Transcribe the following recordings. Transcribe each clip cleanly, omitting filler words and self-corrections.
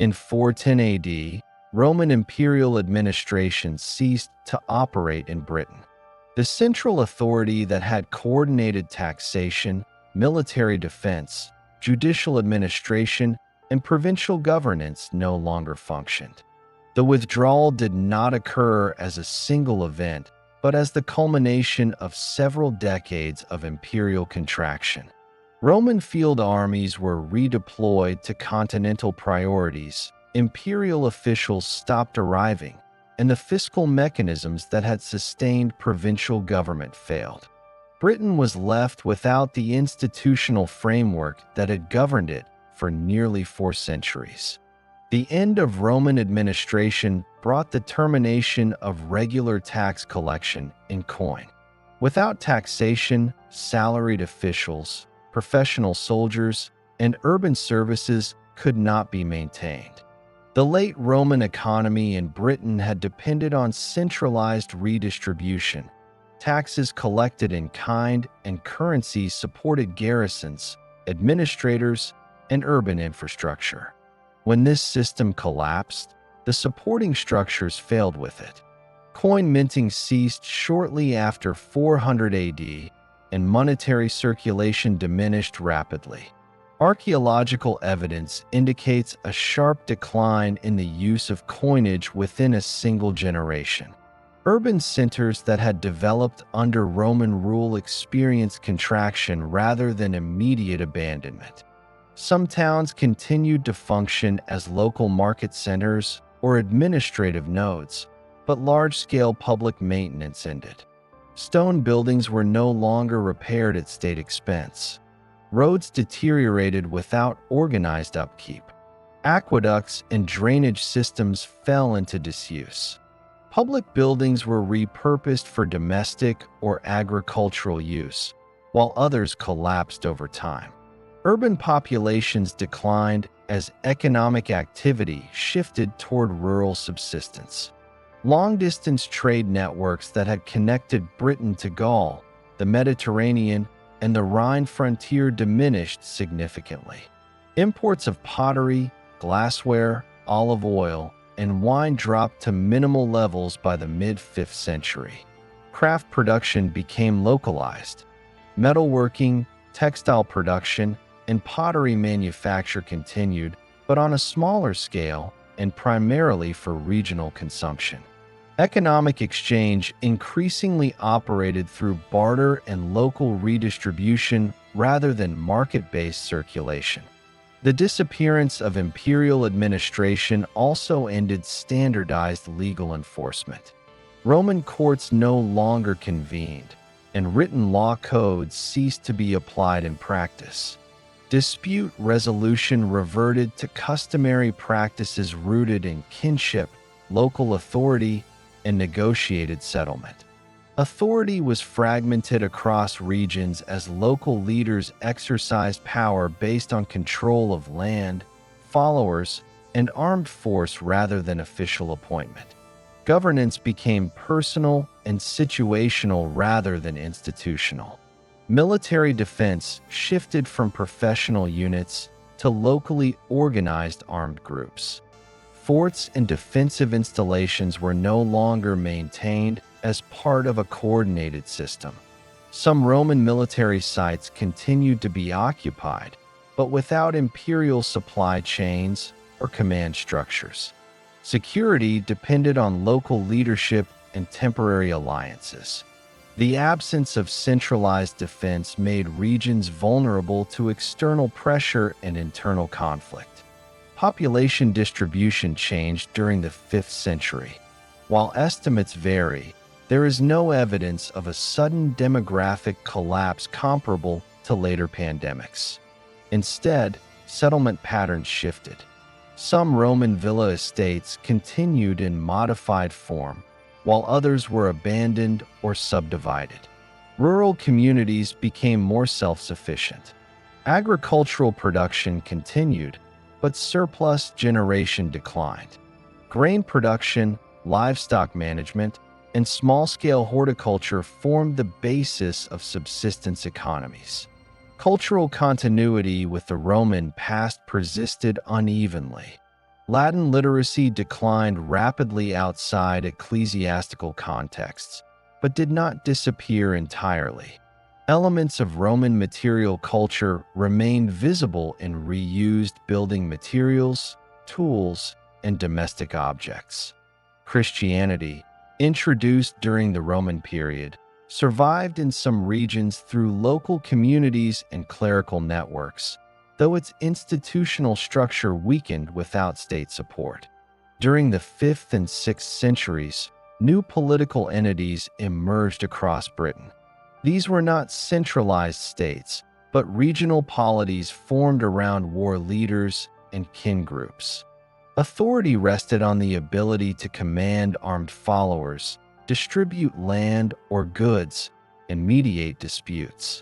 In 410 AD, Roman imperial administration ceased to operate in Britain. The central authority that had coordinated taxation, military defense, judicial administration, and provincial governance no longer functioned. The withdrawal did not occur as a single event, but as the culmination of several decades of imperial contraction. Roman field armies were redeployed to continental priorities, imperial officials stopped arriving, and the fiscal mechanisms that had sustained provincial government failed. Britain was left without the institutional framework that had governed it for nearly 4 centuries. The end of Roman administration brought the termination of regular tax collection in coin. Without taxation, salaried officials, professional soldiers, and urban services could not be maintained. The late Roman economy in Britain had depended on centralized redistribution. Taxes collected in kind and currency supported garrisons, administrators, and urban infrastructure. When this system collapsed, the supporting structures failed with it. Coin minting ceased shortly after 400 AD, and monetary circulation diminished rapidly. Archaeological evidence indicates a sharp decline in the use of coinage within a single generation. Urban centers that had developed under Roman rule experienced contraction rather than immediate abandonment. Some towns continued to function as local market centers or administrative nodes, but large-scale public maintenance ended. Stone buildings were no longer repaired at state expense. Roads deteriorated without organized upkeep. Aqueducts and drainage systems fell into disuse. Public buildings were repurposed for domestic or agricultural use, while others collapsed over time. Urban populations declined as economic activity shifted toward rural subsistence. Long-distance trade networks that had connected Britain to Gaul, the Mediterranean, and the Rhine frontier diminished significantly. Imports of pottery, glassware, olive oil, and wine dropped to minimal levels by the mid-5th century. Craft production became localized. Metalworking, textile production, and pottery manufacture continued, but on a smaller scale and primarily for regional consumption. Economic exchange increasingly operated through barter and local redistribution rather than market-based circulation. The disappearance of imperial administration also ended standardized legal enforcement. Roman courts no longer convened, and written law codes ceased to be applied in practice. Dispute resolution reverted to customary practices rooted in kinship, local authority, and negotiated settlement. Authority was fragmented across regions as local leaders exercised power based on control of land, followers, and armed force rather than official appointment. Governance became personal and situational rather than institutional. Military defense shifted from professional units to locally organized armed groups. Forts and defensive installations were no longer maintained as part of a coordinated system. Some Roman military sites continued to be occupied, but without imperial supply chains or command structures. Security depended on local leadership and temporary alliances. The absence of centralized defense made regions vulnerable to external pressure and internal conflict. Population distribution changed during the 5th century. While estimates vary, there is no evidence of a sudden demographic collapse comparable to later pandemics. Instead, settlement patterns shifted. Some Roman villa estates continued in modified form, while others were abandoned or subdivided. Rural communities became more self-sufficient. Agricultural production continued, but surplus generation declined. Grain production, livestock management, and small-scale horticulture formed the basis of subsistence economies. Cultural continuity with the Roman past persisted unevenly. Latin literacy declined rapidly outside ecclesiastical contexts, but did not disappear entirely. Elements of Roman material culture remained visible in reused building materials, tools, and domestic objects. Christianity, introduced during the Roman period, survived in some regions through local communities and clerical networks, though its institutional structure weakened without state support. During the 5th and 6th centuries, new political entities emerged across Britain. These were not centralized states, but regional polities formed around war leaders and kin groups. Authority rested on the ability to command armed followers, distribute land or goods, and mediate disputes.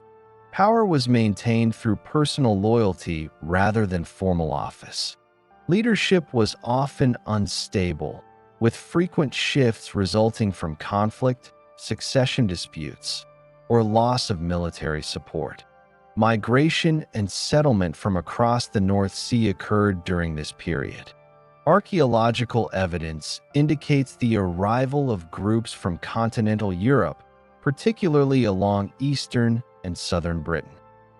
Power was maintained through personal loyalty rather than formal office. Leadership was often unstable, with frequent shifts resulting from conflict, succession disputes, or loss of military support. Migration and settlement from across the North Sea occurred during this period. Archaeological evidence indicates the arrival of groups from continental Europe, particularly along eastern and southern Britain.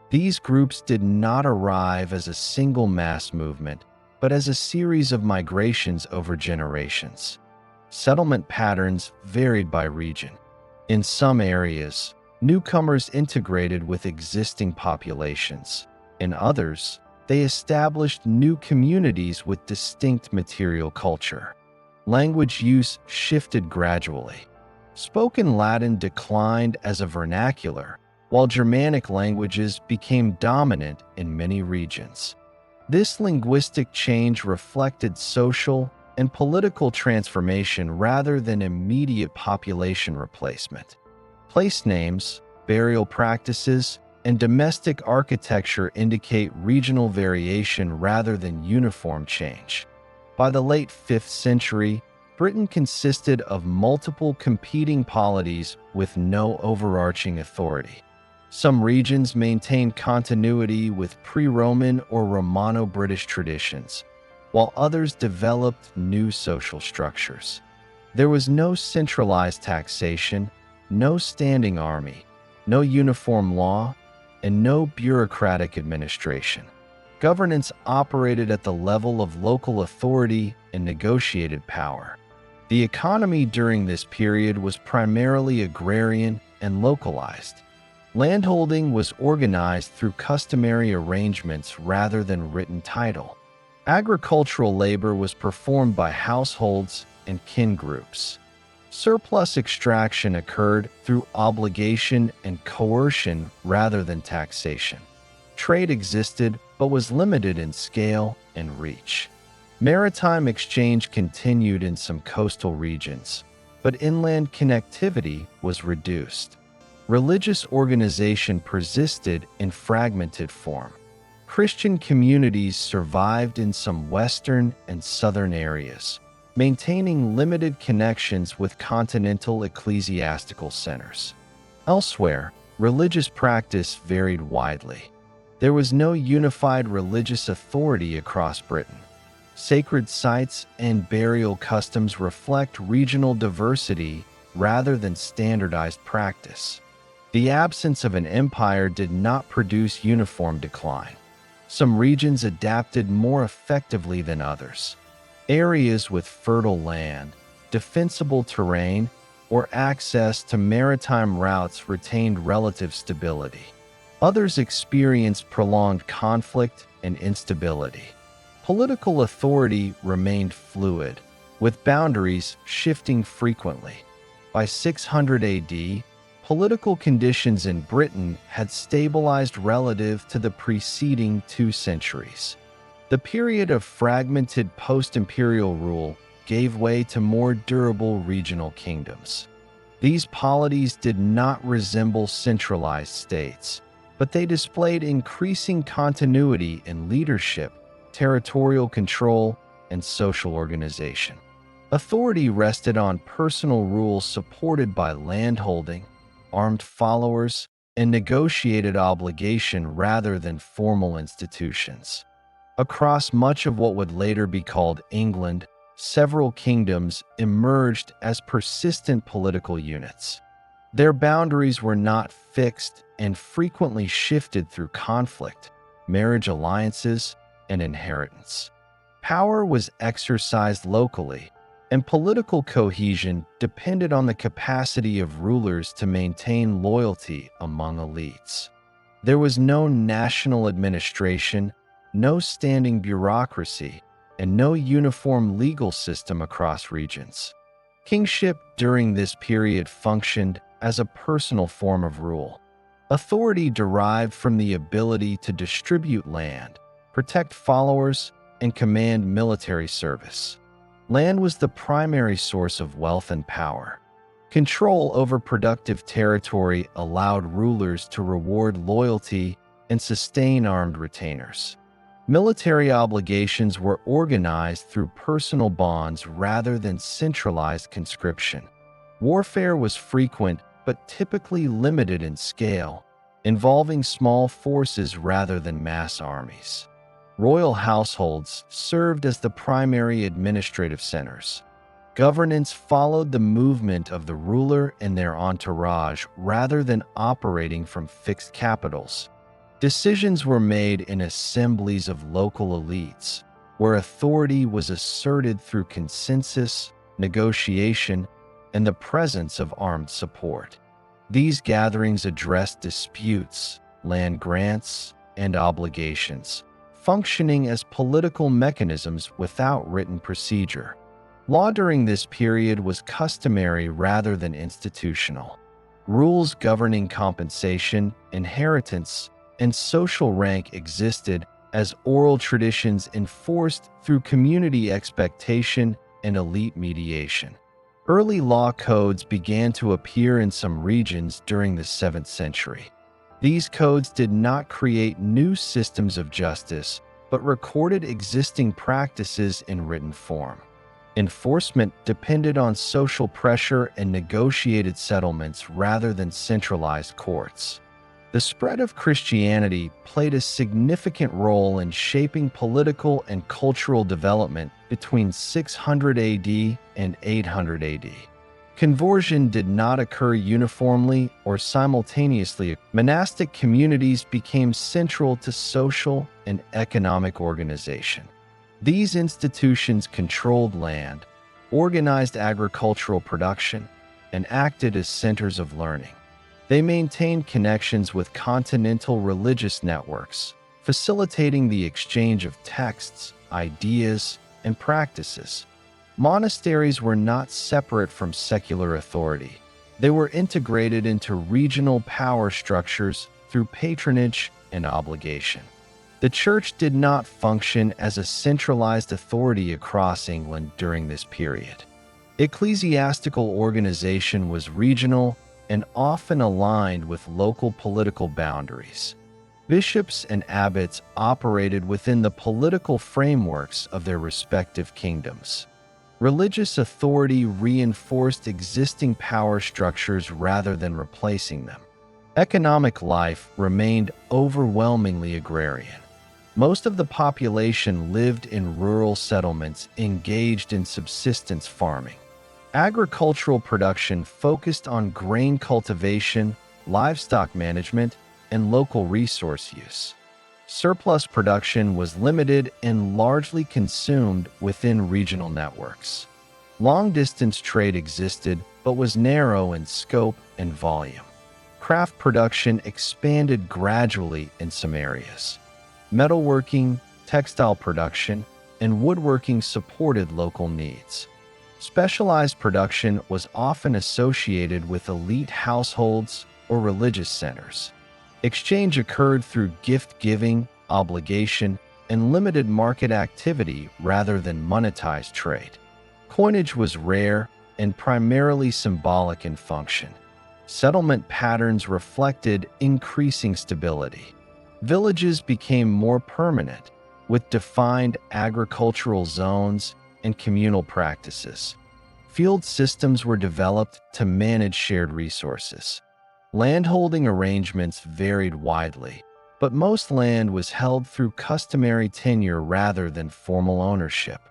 These groups did not arrive as a single mass movement, but as a series of migrations over generations. Settlement patterns varied by region. In some areas, newcomers integrated with existing populations. In others, they established new communities with distinct material culture. Language use shifted gradually. Spoken Latin declined as a vernacular, while Germanic languages became dominant in many regions. This linguistic change reflected social and political transformation rather than immediate population replacement. Place names, burial practices, and domestic architecture indicate regional variation rather than uniform change. By the late 5th century, Britain consisted of multiple competing polities with no overarching authority. Some regions maintained continuity with pre-Roman or Romano-British traditions, while others developed new social structures. There was no centralized taxation, no standing army, no uniform law, and no bureaucratic administration. Governance operated at the level of local authority and negotiated power. The economy during this period was primarily agrarian and localized. Landholding was organized through customary arrangements rather than written title. Agricultural labor was performed by households and kin groups. Surplus extraction occurred through obligation and coercion rather than taxation. Trade existed but was limited in scale and reach. Maritime exchange continued in some coastal regions, but inland connectivity was reduced. Religious organization persisted in fragmented form. Christian communities survived in some western and southern areas, maintaining limited connections with continental ecclesiastical centers. Elsewhere, religious practice varied widely. There was no unified religious authority across Britain. Sacred sites and burial customs reflect regional diversity rather than standardized practice. The absence of an empire did not produce uniform decline. Some regions adapted more effectively than others. Areas with fertile land, defensible terrain, or access to maritime routes retained relative stability. Others experienced prolonged conflict and instability. Political authority remained fluid, with boundaries shifting frequently. By 600 AD, political conditions in Britain had stabilized relative to the preceding 2 centuries. The period of fragmented post-imperial rule gave way to more durable regional kingdoms. These polities did not resemble centralized states, but they displayed increasing continuity in leadership, territorial control, and social organization. Authority rested on personal rule supported by landholding, armed followers, and negotiated obligation rather than formal institutions. Across much of what would later be called England, several kingdoms emerged as persistent political units. Their boundaries were not fixed and frequently shifted through conflict, marriage alliances, and inheritance. Power was exercised locally, and political cohesion depended on the capacity of rulers to maintain loyalty among elites. There was no national administration, no standing bureaucracy, and no uniform legal system across regions. Kingship during this period functioned as a personal form of rule. Authority derived from the ability to distribute land, protect followers, and command military service. Land was the primary source of wealth and power. Control over productive territory allowed rulers to reward loyalty and sustain armed retainers. Military obligations were organized through personal bonds rather than centralized conscription. Warfare was frequent but typically limited in scale, involving small forces rather than mass armies. Royal households served as the primary administrative centers. Governance followed the movement of the ruler and their entourage rather than operating from fixed capitals. Decisions were made in assemblies of local elites, where authority was asserted through consensus, negotiation, and the presence of armed support. These gatherings addressed disputes, land grants, and obligations, functioning as political mechanisms without written procedure. Law during this period was customary rather than institutional. Rules governing compensation, inheritance, and social rank existed as oral traditions enforced through community expectation and elite mediation. Early law codes began to appear in some regions during the 7th century. These codes did not create new systems of justice, but recorded existing practices in written form. Enforcement depended on social pressure and negotiated settlements rather than centralized courts. The spread of Christianity played a significant role in shaping political and cultural development between 600 AD and 800 AD. Conversion did not occur uniformly or simultaneously. Monastic communities became central to social and economic organization. These institutions controlled land, organized agricultural production, and acted as centers of learning. They maintained connections with continental religious networks, facilitating the exchange of texts, ideas, and practices. Monasteries were not separate from secular authority. They were integrated into regional power structures through patronage and obligation. The Church did not function as a centralized authority across England during this period. Ecclesiastical organization was regional and often aligned with local political boundaries. Bishops and abbots operated within the political frameworks of their respective kingdoms. Religious authority reinforced existing power structures rather than replacing them. Economic life remained overwhelmingly agrarian. Most of the population lived in rural settlements engaged in subsistence farming. Agricultural production focused on grain cultivation, livestock management, and local resource use. Surplus production was limited and largely consumed within regional networks. Long-distance trade existed but was narrow in scope and volume. Craft production expanded gradually in some areas. Metalworking, textile production, and woodworking supported local needs. Specialized production was often associated with elite households or religious centers. Exchange occurred through gift-giving, obligation, and limited market activity rather than monetized trade. Coinage was rare and primarily symbolic in function. Settlement patterns reflected increasing stability. Villages became more permanent, with defined agricultural zones and communal practices. Field systems were developed to manage shared resources. Landholding arrangements varied widely. but most land was held through customary tenure rather than formal ownership.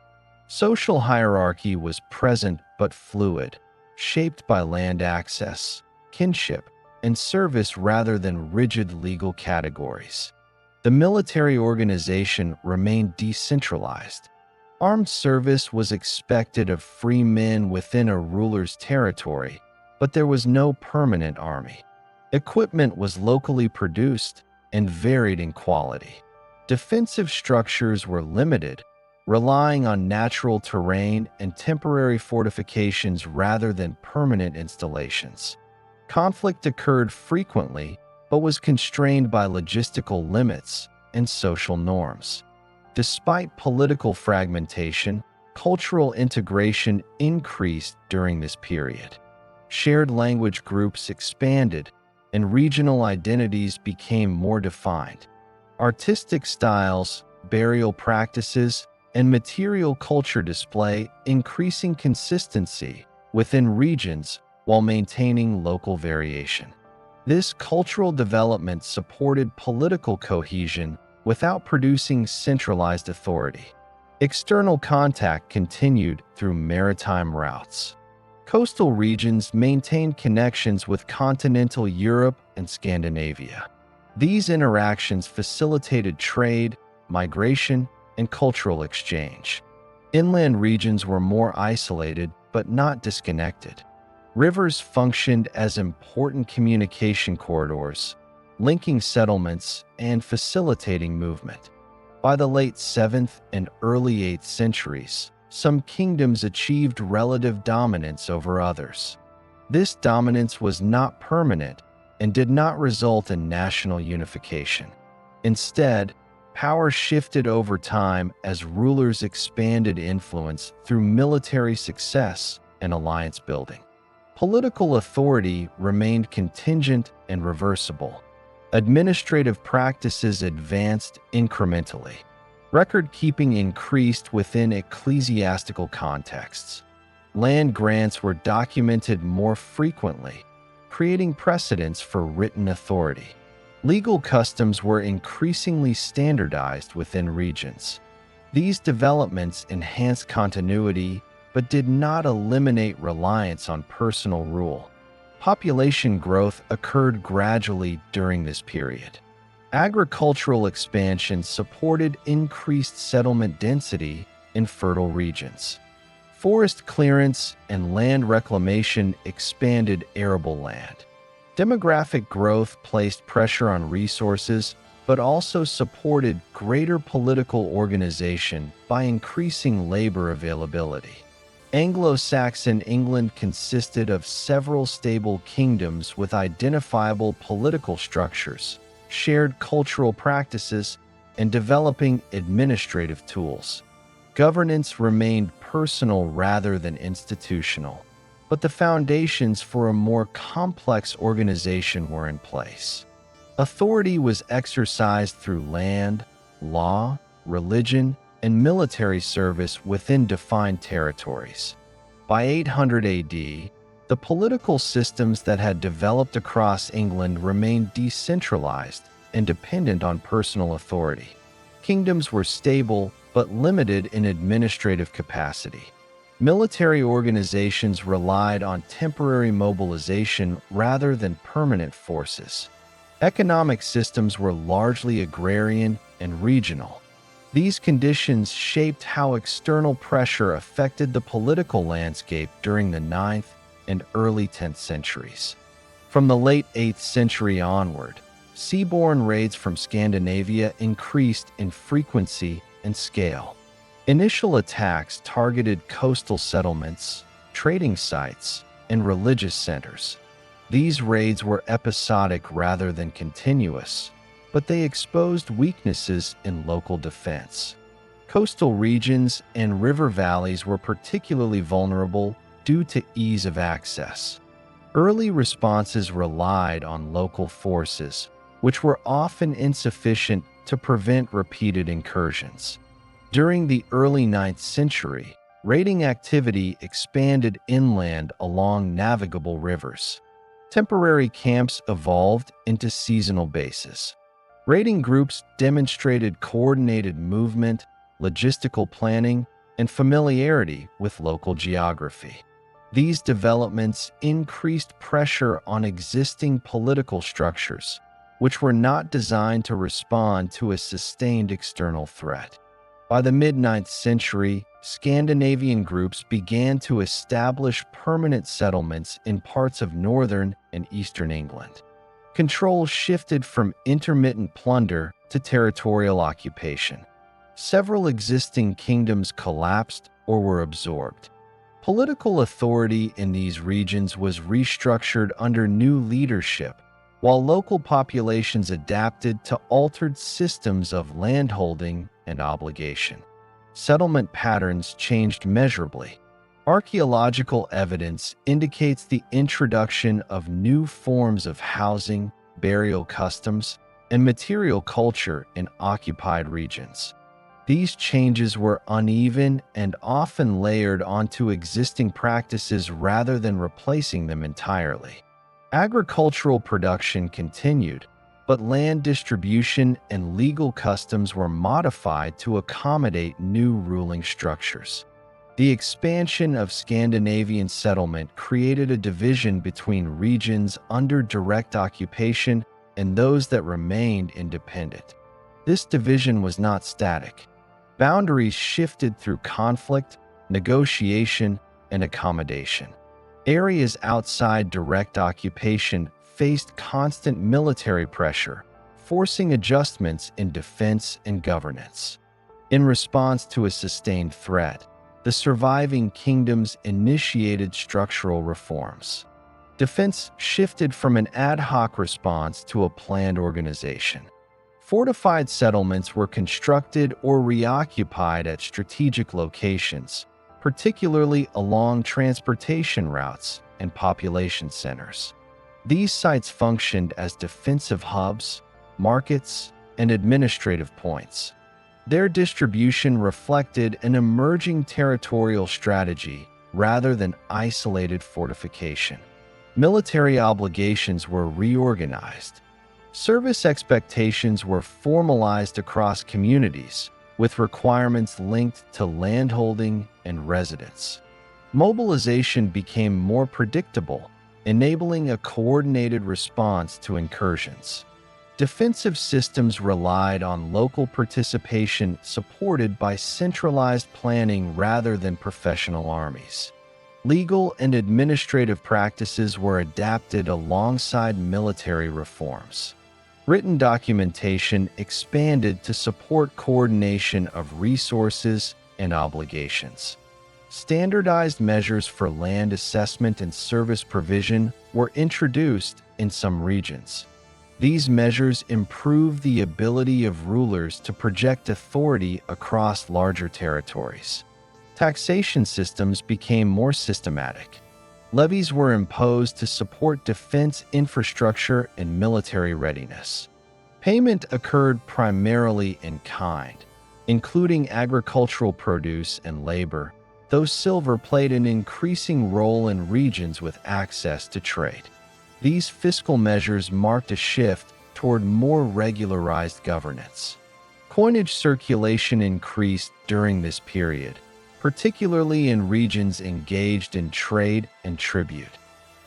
Social hierarchy was present but fluid, shaped by land access, kinship, and service rather than rigid legal categories. The military organization remained decentralized. Armed service was expected of free men within a ruler's territory, but there was no permanent army. Equipment was locally produced and varied in quality. Defensive structures were limited, relying on natural terrain and temporary fortifications rather than permanent installations. Conflict occurred frequently, but was constrained by logistical limits and social norms. Despite political fragmentation, cultural integration increased during this period. Shared language groups expanded, and regional identities became more defined. Artistic styles, burial practices, and material culture display increasing consistency within regions while maintaining local variation. This cultural development supported political cohesion without producing centralized authority. External contact continued through maritime routes. Coastal regions maintained connections with continental Europe and Scandinavia. These interactions facilitated trade, migration, and cultural exchange. Inland regions were more isolated but not disconnected. Rivers functioned as important communication corridors, linking settlements and facilitating movement. By the late 7th and early 8th centuries, some kingdoms achieved relative dominance over others. This dominance was not permanent and did not result in national unification. Instead, power shifted over time as rulers expanded influence through military success and alliance building. Political authority remained contingent and reversible. Administrative practices advanced incrementally. Record-keeping increased within ecclesiastical contexts. Land grants were documented more frequently, creating precedents for written authority. Legal customs were increasingly standardized within regions. These developments enhanced continuity but did not eliminate reliance on personal rule. Population growth occurred gradually during this period. Agricultural expansion supported increased settlement density in fertile regions. Forest clearance and land reclamation expanded arable land. Demographic growth placed pressure on resources, but also supported greater political organization by increasing labor availability. Anglo-Saxon England consisted of several stable kingdoms with identifiable political structures, shared cultural practices, and developing administrative tools. Governance remained personal rather than institutional, but the foundations for a more complex organization were in place. Authority was exercised through land, law, religion, and military service within defined territories. By 800 AD, the political systems that had developed across England remained decentralized and dependent on personal authority. Kingdoms were stable but limited in administrative capacity. Military organizations relied on temporary mobilization rather than permanent forces. Economic systems were largely agrarian and regional. These conditions shaped how external pressure affected the political landscape during the 9th and early 10th centuries. From the late 8th century onward, seaborne raids from Scandinavia increased in frequency and scale. Initial attacks targeted coastal settlements, trading sites, and religious centers. These raids were episodic rather than continuous, but they exposed weaknesses in local defense. Coastal regions and river valleys were particularly vulnerable due to ease of access. Early responses relied on local forces, which were often insufficient to prevent repeated incursions. During the early 9th century, raiding activity expanded inland along navigable rivers. Temporary camps evolved into seasonal bases. Raiding groups demonstrated coordinated movement, logistical planning, and familiarity with local geography. These developments increased pressure on existing political structures, which were not designed to respond to a sustained external threat. By the mid-9th century, Scandinavian groups began to establish permanent settlements in parts of northern and eastern England. Control shifted from intermittent plunder to territorial occupation. Several existing kingdoms collapsed or were absorbed. Political authority in these regions was restructured under new leadership, while local populations adapted to altered systems of landholding and obligation. Settlement patterns changed measurably. Archaeological evidence indicates the introduction of new forms of housing, burial customs, and material culture in occupied regions. These changes were uneven and often layered onto existing practices rather than replacing them entirely. Agricultural production continued, but land distribution and legal customs were modified to accommodate new ruling structures. The expansion of Scandinavian settlement created a division between regions under direct occupation and those that remained independent. This division was not static. Boundaries shifted through conflict, negotiation, and accommodation. Areas outside direct occupation faced constant military pressure, forcing adjustments in defense and governance. In response to a sustained threat, the surviving kingdoms initiated structural reforms. Defense shifted from an ad hoc response to a planned organization. Fortified settlements were constructed or reoccupied at strategic locations, particularly along transportation routes and population centers. These sites functioned as defensive hubs, markets, and administrative points. Their distribution reflected an emerging territorial strategy rather than isolated fortification. Military obligations were reorganized. Service expectations were formalized across communities, with requirements linked to landholding and residence. Mobilization became more predictable, enabling a coordinated response to incursions. Defensive systems relied on local participation supported by centralized planning rather than professional armies. Legal and administrative practices were adapted alongside military reforms. Written documentation expanded to support coordination of resources and obligations. Standardized measures for land assessment and service provision were introduced in some regions. These measures improved the ability of rulers to project authority across larger territories. Taxation systems became more systematic. Levies were imposed to support defense infrastructure and military readiness. Payment occurred primarily in kind, including agricultural produce and labor, though silver played an increasing role in regions with access to trade. These fiscal measures marked a shift toward more regularized governance. Coinage circulation increased during this period, particularly in regions engaged in trade and tribute.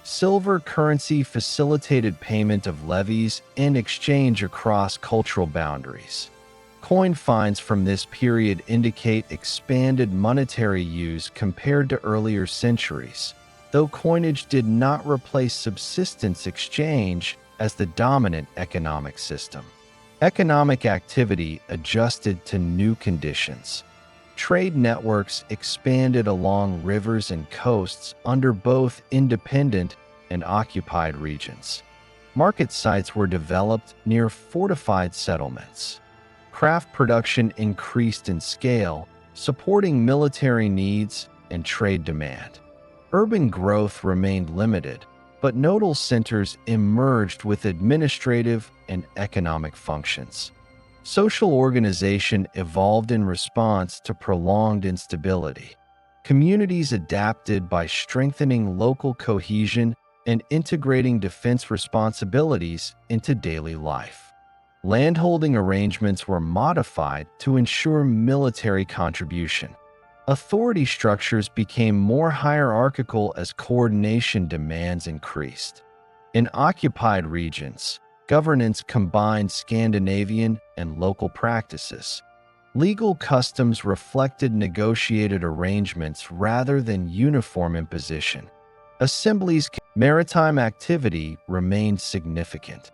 Silver currency facilitated payment of levies and exchange across cultural boundaries. Coin finds from this period indicate expanded monetary use compared to earlier centuries, though coinage did not replace subsistence exchange as the dominant economic system. Economic activity adjusted to new conditions. Trade networks expanded along rivers and coasts under both independent and occupied regions. Market sites were developed near fortified settlements. Craft production increased in scale, supporting military needs and trade demand. Urban growth remained limited, but nodal centers emerged with administrative and economic functions. Social organization evolved in response to prolonged instability. Communities adapted by strengthening local cohesion and integrating defense responsibilities into daily life. Landholding arrangements were modified to ensure military contribution. Authority structures became more hierarchical as coordination demands increased. In occupied regions, governance combined Scandinavian and local practices. Legal customs reflected negotiated arrangements rather than uniform imposition. Assemblies' maritime activity remained significant.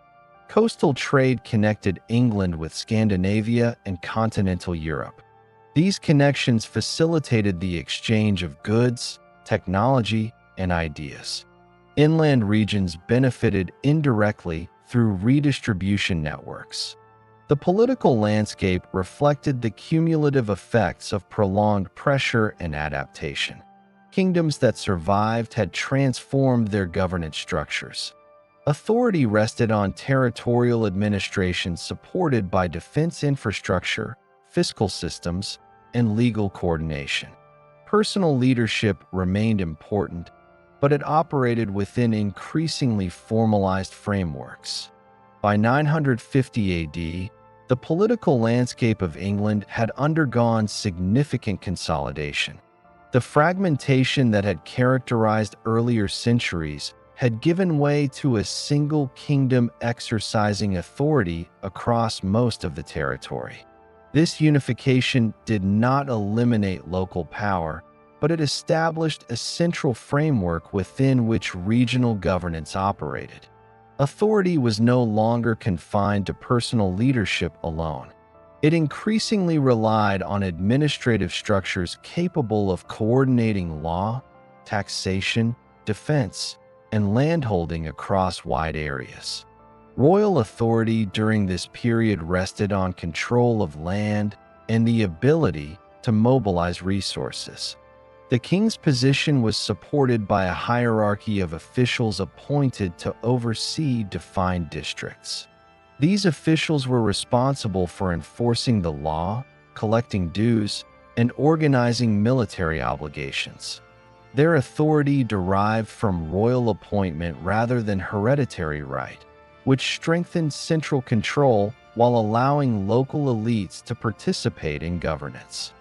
Coastal trade connected England with Scandinavia and continental Europe. These connections facilitated the exchange of goods, technology, and ideas. Inland regions benefited indirectly through redistribution networks. The political landscape reflected the cumulative effects of prolonged pressure and adaptation. Kingdoms that survived had transformed their governance structures. Authority rested on territorial administration supported by defense infrastructure, fiscal systems, and legal coordination. Personal leadership remained important, but it operated within increasingly formalized frameworks. By 950 AD, the political landscape of England had undergone significant consolidation. The fragmentation that had characterized earlier centuries had given way to a single kingdom exercising authority across most of the territory. This unification did not eliminate local power, but it established a central framework within which regional governance operated. Authority was no longer confined to personal leadership alone. It increasingly relied on administrative structures capable of coordinating law, taxation, defense, and landholding across wide areas. Royal authority during this period rested on control of land and the ability to mobilize resources. The king's position was supported by a hierarchy of officials appointed to oversee defined districts. These officials were responsible for enforcing the law, collecting dues, and organizing military obligations. Their authority derived from royal appointment rather than hereditary right, which strengthened central control while allowing local elites to participate in governance.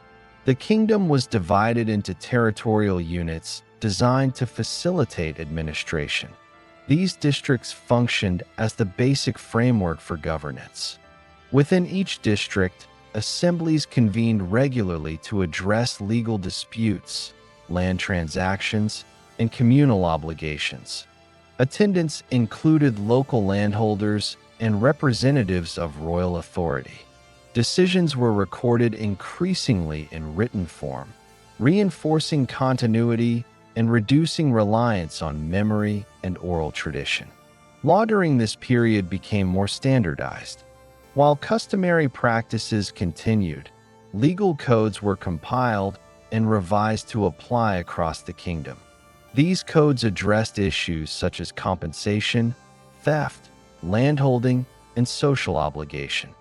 The kingdom was divided into territorial units designed to facilitate administration. These districts functioned as the basic framework for governance. Within each district, assemblies convened regularly to address legal disputes, land transactions, and communal obligations. Attendants included local landholders and representatives of royal authority. Decisions were recorded increasingly in written form, reinforcing continuity and reducing reliance on memory and oral tradition. Law during this period became more standardized. While customary practices continued, legal codes were compiled and revised to apply across the kingdom. These codes addressed issues such as compensation, theft, landholding, and social obligation.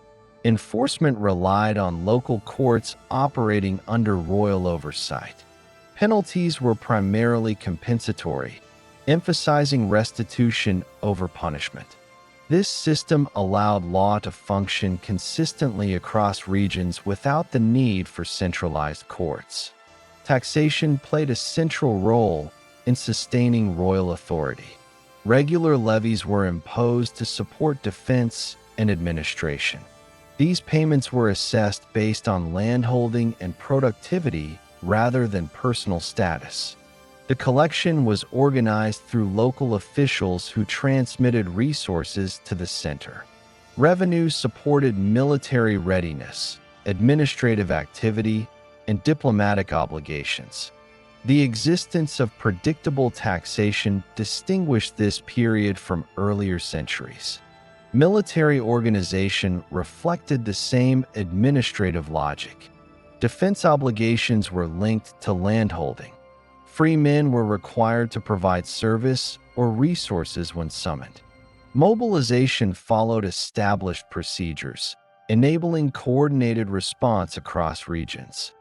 Enforcement relied on local courts operating under royal oversight. Penalties were primarily compensatory, emphasizing restitution over punishment. This system allowed law to function consistently across regions without the need for centralized courts. Taxation played a central role in sustaining royal authority. Regular levies were imposed to support defense and administration. These payments were assessed based on landholding and productivity rather than personal status. The collection was organized through local officials who transmitted resources to the center. Revenues supported military readiness, administrative activity, and diplomatic obligations. The existence of predictable taxation distinguished this period from earlier centuries. Military organization reflected the same administrative logic. Defense obligations were linked to landholding. Free men were required to provide service or resources when summoned. Mobilization followed established procedures, enabling coordinated response across regions.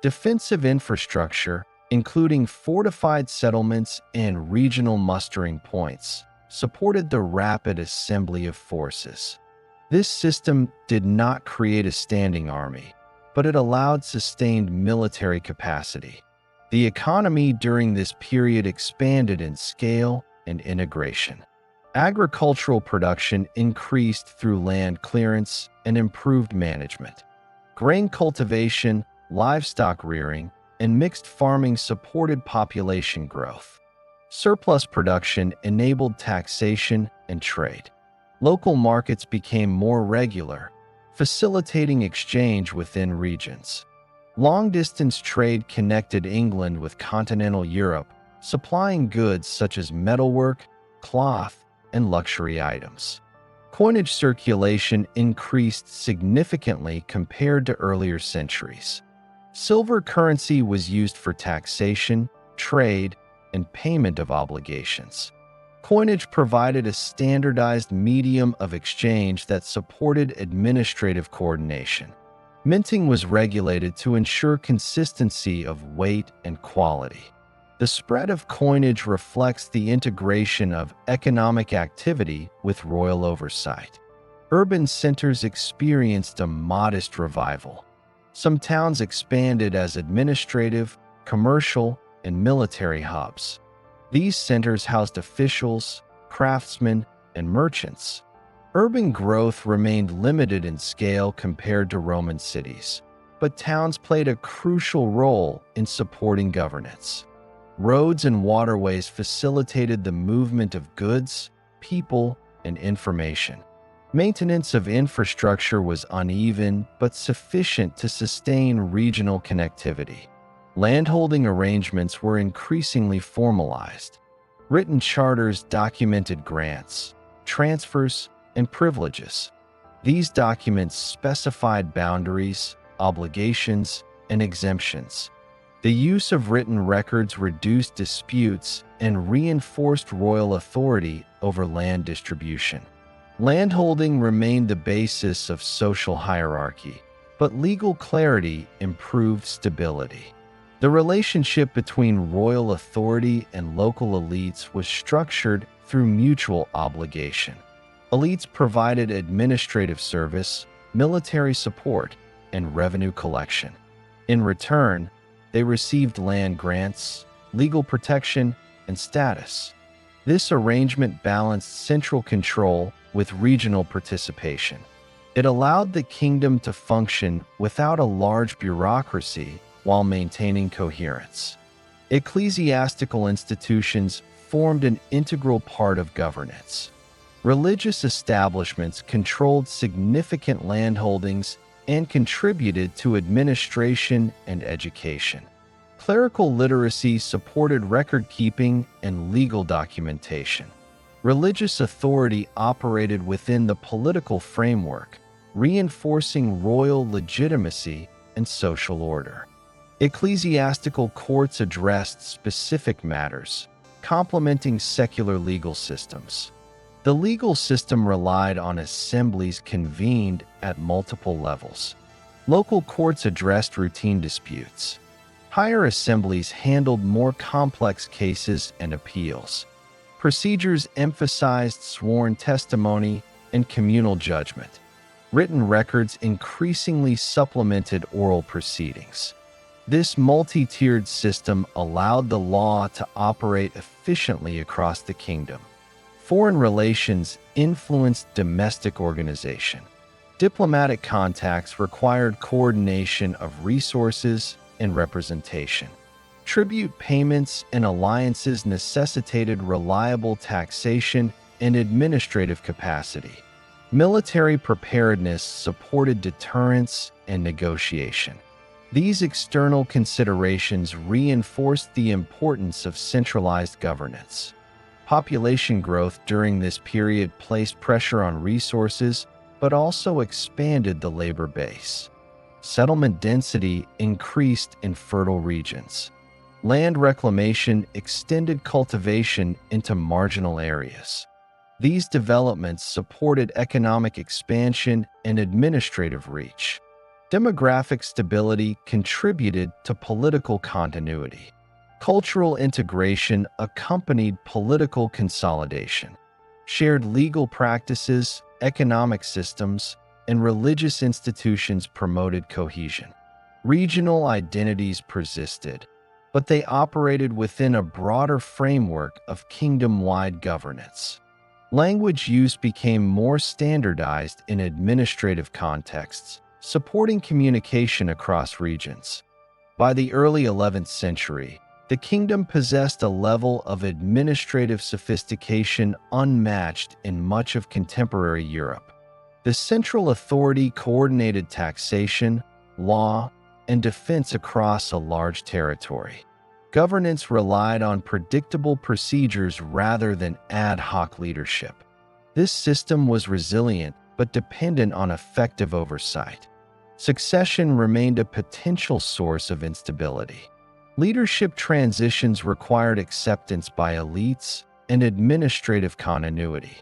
Defensive infrastructure, including fortified settlements and regional mustering points, supported the rapid assembly of forces. This system did not create a standing army, but it allowed sustained military capacity. The economy during this period expanded in scale and integration. Agricultural production increased through land clearance and improved management. Grain cultivation, livestock rearing, and mixed farming supported population growth. Surplus production enabled taxation and trade. Local markets became more regular, facilitating exchange within regions. Long-distance trade connected England with continental Europe, supplying goods such as metalwork, cloth, and luxury items. Coinage circulation increased significantly compared to earlier centuries. Silver currency was used for taxation, trade, and payment of obligations. Coinage provided a standardized medium of exchange that supported administrative coordination. Minting was regulated to ensure consistency of weight and quality. The spread of coinage reflects the integration of economic activity with royal oversight. Urban centers experienced a modest revival. Some towns expanded as administrative, commercial, and military hubs. These centers housed officials, craftsmen, and merchants. Urban growth remained limited in scale compared to Roman cities, but towns played a crucial role in supporting governance. Roads and waterways facilitated the movement of goods, people, and information. Maintenance of infrastructure was uneven but sufficient to sustain regional connectivity. Landholding arrangements were increasingly formalized. Written charters documented grants, transfers, and privileges. These documents specified boundaries, obligations, and exemptions. The use of written records reduced disputes and reinforced royal authority over land distribution. Landholding remained the basis of social hierarchy, but legal clarity improved stability. The relationship between royal authority and local elites was structured through mutual obligation. Elites provided administrative service, military support, and revenue collection. In return, they received land grants, legal protection, and status. This arrangement balanced central control with regional participation. It allowed the kingdom to function without a large bureaucracy while maintaining coherence. Ecclesiastical institutions formed an integral part of governance. Religious establishments controlled significant landholdings and contributed to administration and education. Clerical literacy supported record-keeping and legal documentation. Religious authority operated within the political framework, reinforcing royal legitimacy and social order. Ecclesiastical courts addressed specific matters, complementing secular legal systems. The legal system relied on assemblies convened at multiple levels. Local courts addressed routine disputes. Higher assemblies handled more complex cases and appeals. Procedures emphasized sworn testimony and communal judgment. Written records increasingly supplemented oral proceedings. This multi-tiered system allowed the law to operate efficiently across the kingdom. Foreign relations influenced domestic organization. Diplomatic contacts required coordination of resources and representation. Tribute payments and alliances necessitated reliable taxation and administrative capacity. Military preparedness supported deterrence and negotiation. These external considerations reinforced the importance of centralized governance. Population growth during this period placed pressure on resources, but also expanded the labor base. Settlement density increased in fertile regions. Land reclamation extended cultivation into marginal areas. These developments supported economic expansion and administrative reach. Demographic stability contributed to political continuity. Cultural integration accompanied political consolidation. Shared legal practices, economic systems, and religious institutions promoted cohesion. Regional identities persisted, but they operated within a broader framework of kingdom-wide governance. Language use became more standardized in administrative contexts, supporting communication across regions. By the early 11th century, the kingdom possessed a level of administrative sophistication unmatched in much of contemporary Europe. The central authority coordinated taxation, law, and defense across a large territory. Governance relied on predictable procedures rather than ad hoc leadership. This system was resilient but dependent on effective oversight. Succession remained a potential source of instability. Leadership transitions required acceptance by elites and administrative continuity.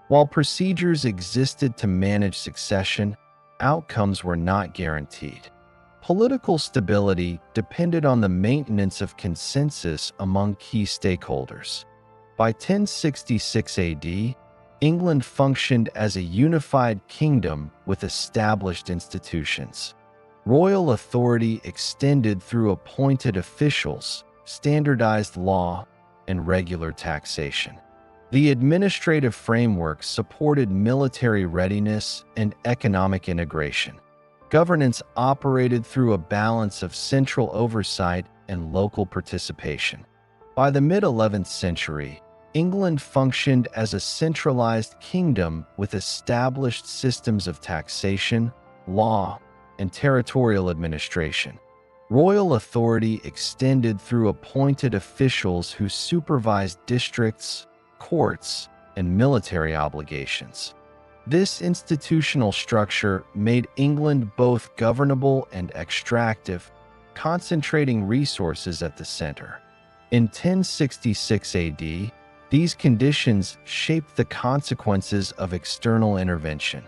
While procedures existed to manage succession, outcomes were not guaranteed. Political stability depended on the maintenance of consensus among key stakeholders. By 1066 AD, England functioned as a unified kingdom with established institutions. Royal authority extended through appointed officials, standardized law, and regular taxation. The administrative framework supported military readiness and economic integration. Governance operated through a balance of central oversight and local participation. By the mid-11th century, England functioned as a centralized kingdom with established systems of taxation, law, and territorial administration. Royal authority extended through appointed officials who supervised districts, courts, and military obligations. This institutional structure made England both governable and extractive, concentrating resources at the center. In 1066 AD, these conditions shaped the consequences of external intervention.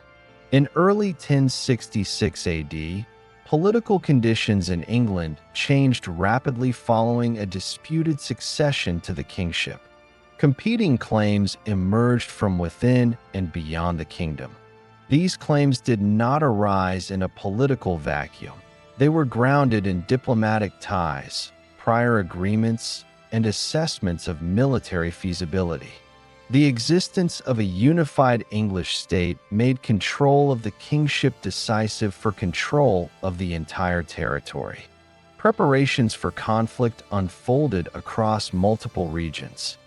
In early 1066 AD, political conditions in England changed rapidly following a disputed succession to the kingship. Competing claims emerged from within and beyond the kingdom. These claims did not arise in a political vacuum. They were grounded in diplomatic ties, prior agreements, and assessments of military feasibility. The existence of a unified English state made control of the kingship decisive for control of the entire territory. Preparations for conflict unfolded across multiple regions.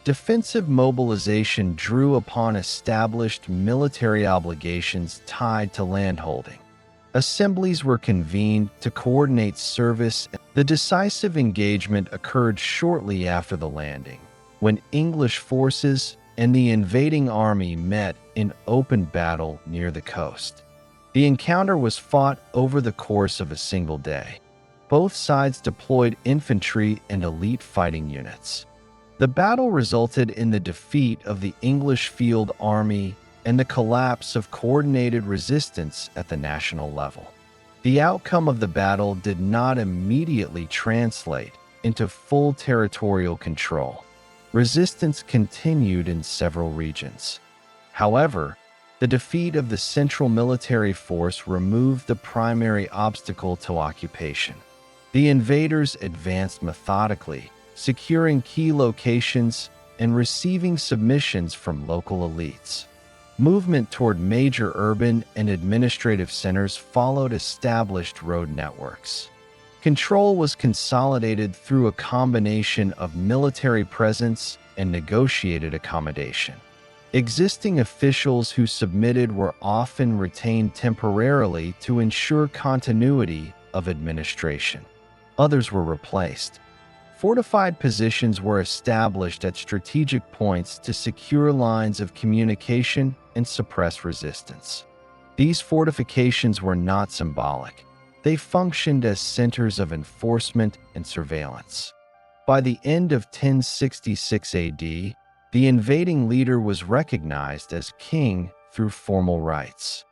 Defensive mobilization drew upon established military obligations tied to landholding. Assemblies were convened to coordinate service. The decisive engagement occurred shortly after the landing, when English forces and the invading army met in open battle near the coast. The encounter was fought over the course of a single day. Both sides deployed infantry and elite fighting units. The battle resulted in the defeat of the English field army and the collapse of coordinated resistance at the national level. The outcome of the battle did not immediately translate into full territorial control. Resistance continued in several regions. However, the defeat of the central military force removed the primary obstacle to occupation. The invaders advanced methodically, securing key locations and receiving submissions from local elites. Movement toward major urban and administrative centers followed established road networks. Control was consolidated through a combination of military presence and negotiated accommodation. Existing officials who submitted were often retained temporarily to ensure continuity of administration. Others were replaced. Fortified positions were established at strategic points to secure lines of communication and suppress resistance. These fortifications were not symbolic. They functioned as centers of enforcement and surveillance. By the end of 1066 AD, the invading leader was recognized as king through formal rights.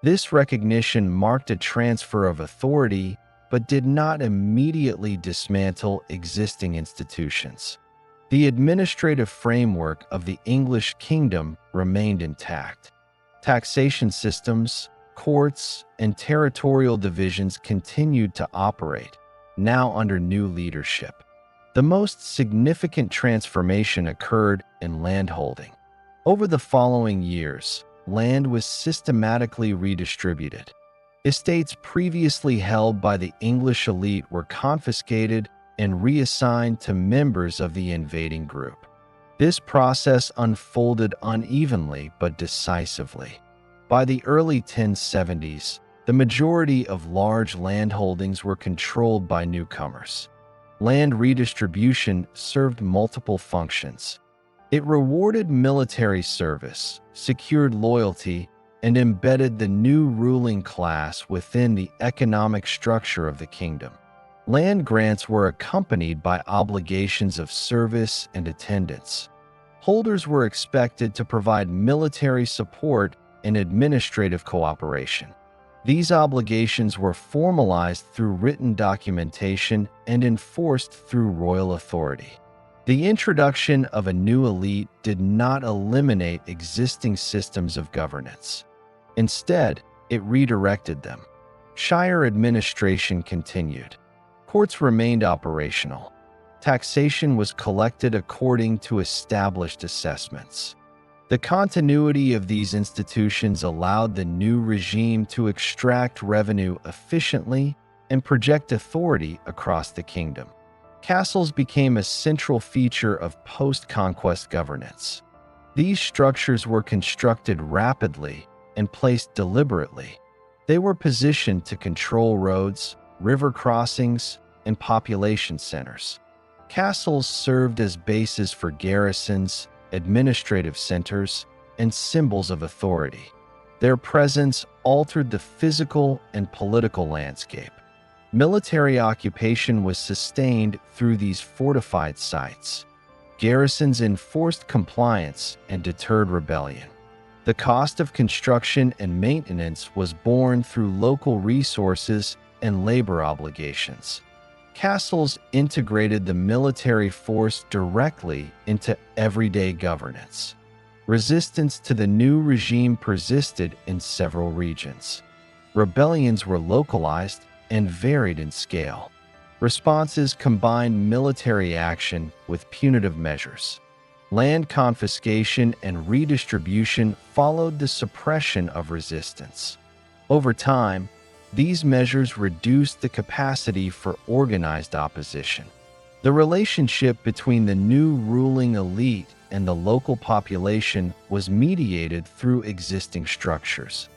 This recognition marked a transfer of authority, but did not immediately dismantle existing institutions. The administrative framework of the English kingdom remained intact. Taxation systems, courts, and territorial divisions continued to operate, now under new leadership. The most significant transformation occurred in landholding. Over the following years, land was systematically redistributed. Estates previously held by the English elite were confiscated and reassigned to members of the invading group. This process unfolded unevenly but decisively. By the early 1070s, the majority of large landholdings were controlled by newcomers. Land redistribution served multiple functions. It rewarded military service, secured loyalty, and embedded the new ruling class within the economic structure of the kingdom. Land grants were accompanied by obligations of service and attendance. Holders were expected to provide military support and administrative cooperation. These obligations were formalized through written documentation and enforced through royal authority. The introduction of a new elite did not eliminate existing systems of governance. Instead, it redirected them. Shire administration continued. Courts remained operational. Taxation was collected according to established assessments. The continuity of these institutions allowed the new regime to extract revenue efficiently and project authority across the kingdom. Castles became a central feature of post-conquest governance. These structures were constructed rapidly and placed deliberately. They were positioned to control roads, river crossings, and population centers. Castles served as bases for garrisons, administrative centers, and symbols of authority. Their presence altered the physical and political landscape. Military occupation was sustained through these fortified sites. Garrisons enforced compliance and deterred rebellion. The cost of construction and maintenance was borne through local resources and labor obligations. Castles integrated the military force directly into everyday governance. Resistance to the new regime persisted in several regions. Rebellions were localized and varied in scale. Responses combined military action with punitive measures. Land confiscation and redistribution followed the suppression of resistance. Over time, these measures reduced the capacity for organized opposition. The relationship between the new ruling elite and the local population was mediated through existing structures.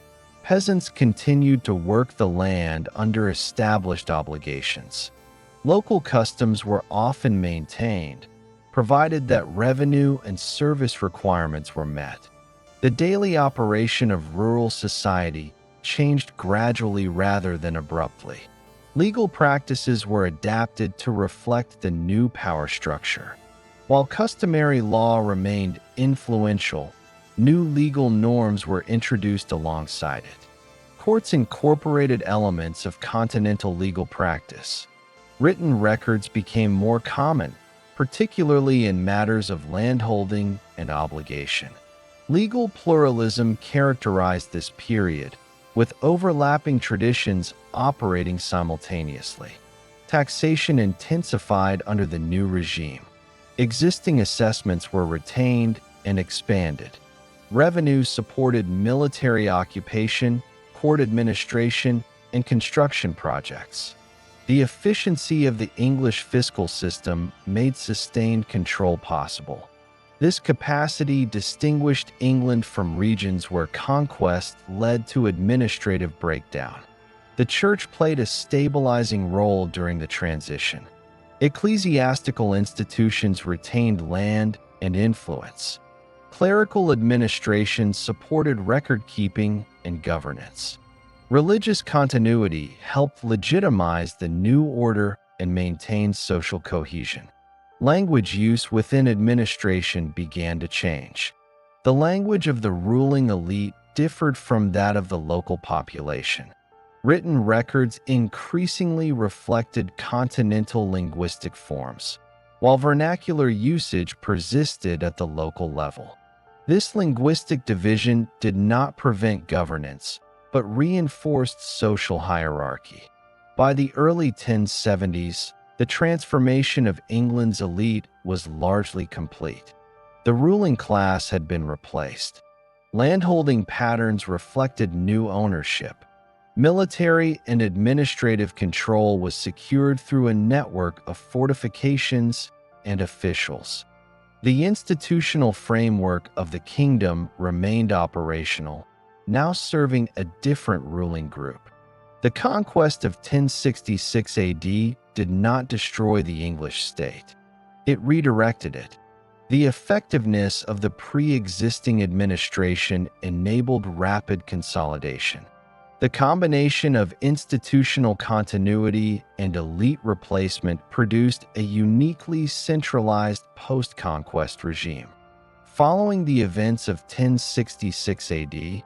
Peasants continued to work the land under established obligations. Local customs were often maintained, provided that revenue and service requirements were met. The daily operation of rural society changed gradually rather than abruptly. Legal practices were adapted to reflect the new power structure. While customary law remained influential, new legal norms were introduced alongside it. Courts incorporated elements of continental legal practice. Written records became more common, particularly in matters of landholding and obligation. Legal pluralism characterized this period, with overlapping traditions operating simultaneously. Taxation intensified under the new regime. Existing assessments were retained and expanded. Revenue supported military occupation, court administration, and construction projects. The efficiency of the English fiscal system made sustained control possible. This capacity distinguished England from regions where conquest led to administrative breakdown. The church played a stabilizing role during the transition. Ecclesiastical institutions retained land and influence. Clerical administration supported record-keeping and governance. Religious continuity helped legitimize the new order and maintain social cohesion. Language use within administration began to change. The language of the ruling elite differed from that of the local population. Written records increasingly reflected continental linguistic forms. while vernacular usage persisted at the local level. This linguistic division did not prevent governance, but reinforced social hierarchy. By the early 1070s, the transformation of England's elite was largely complete. The ruling class had been replaced. Landholding patterns reflected new ownership. Military and administrative control was secured through a network of fortifications and officials. The institutional framework of the kingdom remained operational, now serving a different ruling group. The conquest of 1066 AD did not destroy the English state. It redirected it. The effectiveness of the pre-existing administration enabled rapid consolidation. The combination of institutional continuity and elite replacement produced a uniquely centralized post-conquest regime. Following the events of 1066 AD,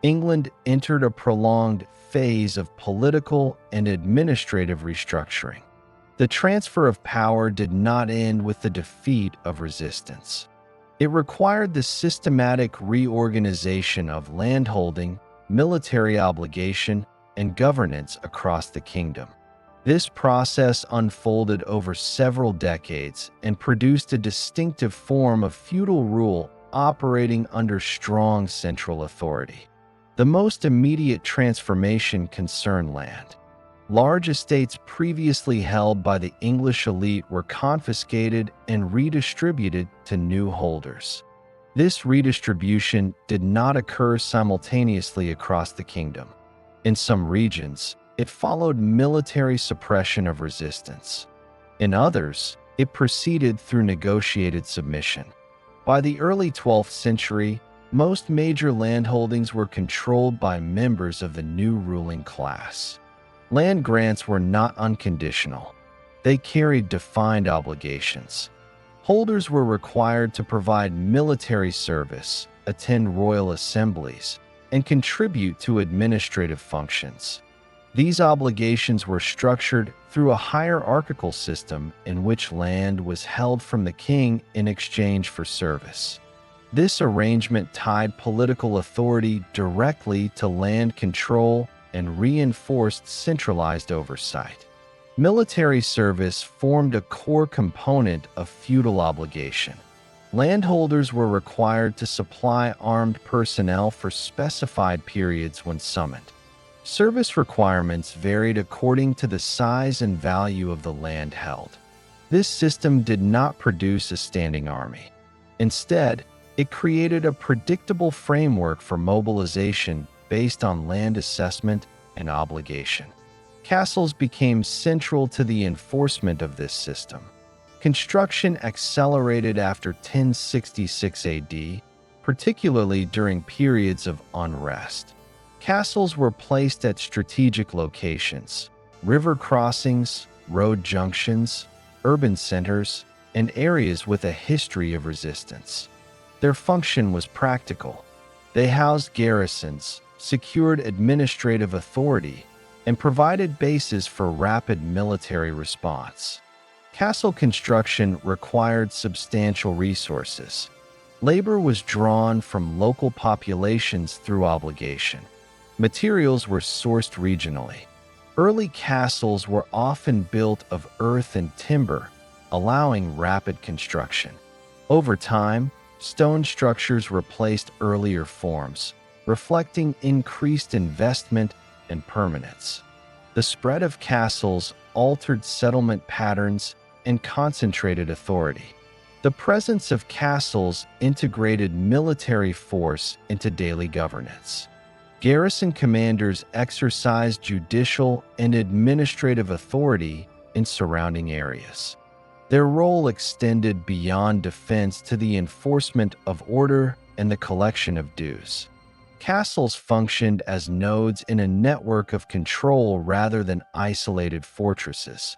England entered a prolonged phase of political and administrative restructuring. The transfer of power did not end with the defeat of resistance. It required the systematic reorganization of landholding, military obligation, and governance across the kingdom. This process unfolded over several decades and produced a distinctive form of feudal rule operating under strong central authority. The most immediate transformation concerned land. Large estates previously held by the English elite were confiscated and redistributed to new holders. This redistribution did not occur simultaneously across the kingdom. In some regions, it followed military suppression of resistance. In others, it proceeded through negotiated submission. By the early 12th century, most major landholdings were controlled by members of the new ruling class. Land grants were not unconditional. They carried defined obligations. Holders were required to provide military service, attend royal assemblies, and contribute to administrative functions. These obligations were structured through a hierarchical system in which land was held from the king in exchange for service. This arrangement tied political authority directly to land control and reinforced centralized oversight. Military service formed a core component of feudal obligation. Landholders were required to supply armed personnel for specified periods when summoned. Service requirements varied according to the size and value of the land held. This system did not produce a standing army. Instead, it created a predictable framework for mobilization based on land assessment and obligation. Castles became central to the enforcement of this system. Construction accelerated after 1066 AD, particularly during periods of unrest. Castles were placed at strategic locations, river crossings, road junctions, urban centers, and areas with a history of resistance. Their function was practical. They housed garrisons, secured administrative authority, and provided bases for rapid military response. Castle construction required substantial resources. Labor was drawn from local populations through obligation. Materials were sourced regionally. Early castles were often built of earth and timber, allowing rapid construction. Over time, stone structures replaced earlier forms, reflecting increased investment and permanence. The spread of castles altered settlement patterns and concentrated authority. The presence of castles integrated military force into daily governance. Garrison commanders exercised judicial and administrative authority in surrounding areas. Their role extended beyond defense to the enforcement of order and the collection of dues. Castles functioned as nodes in a network of control rather than isolated fortresses.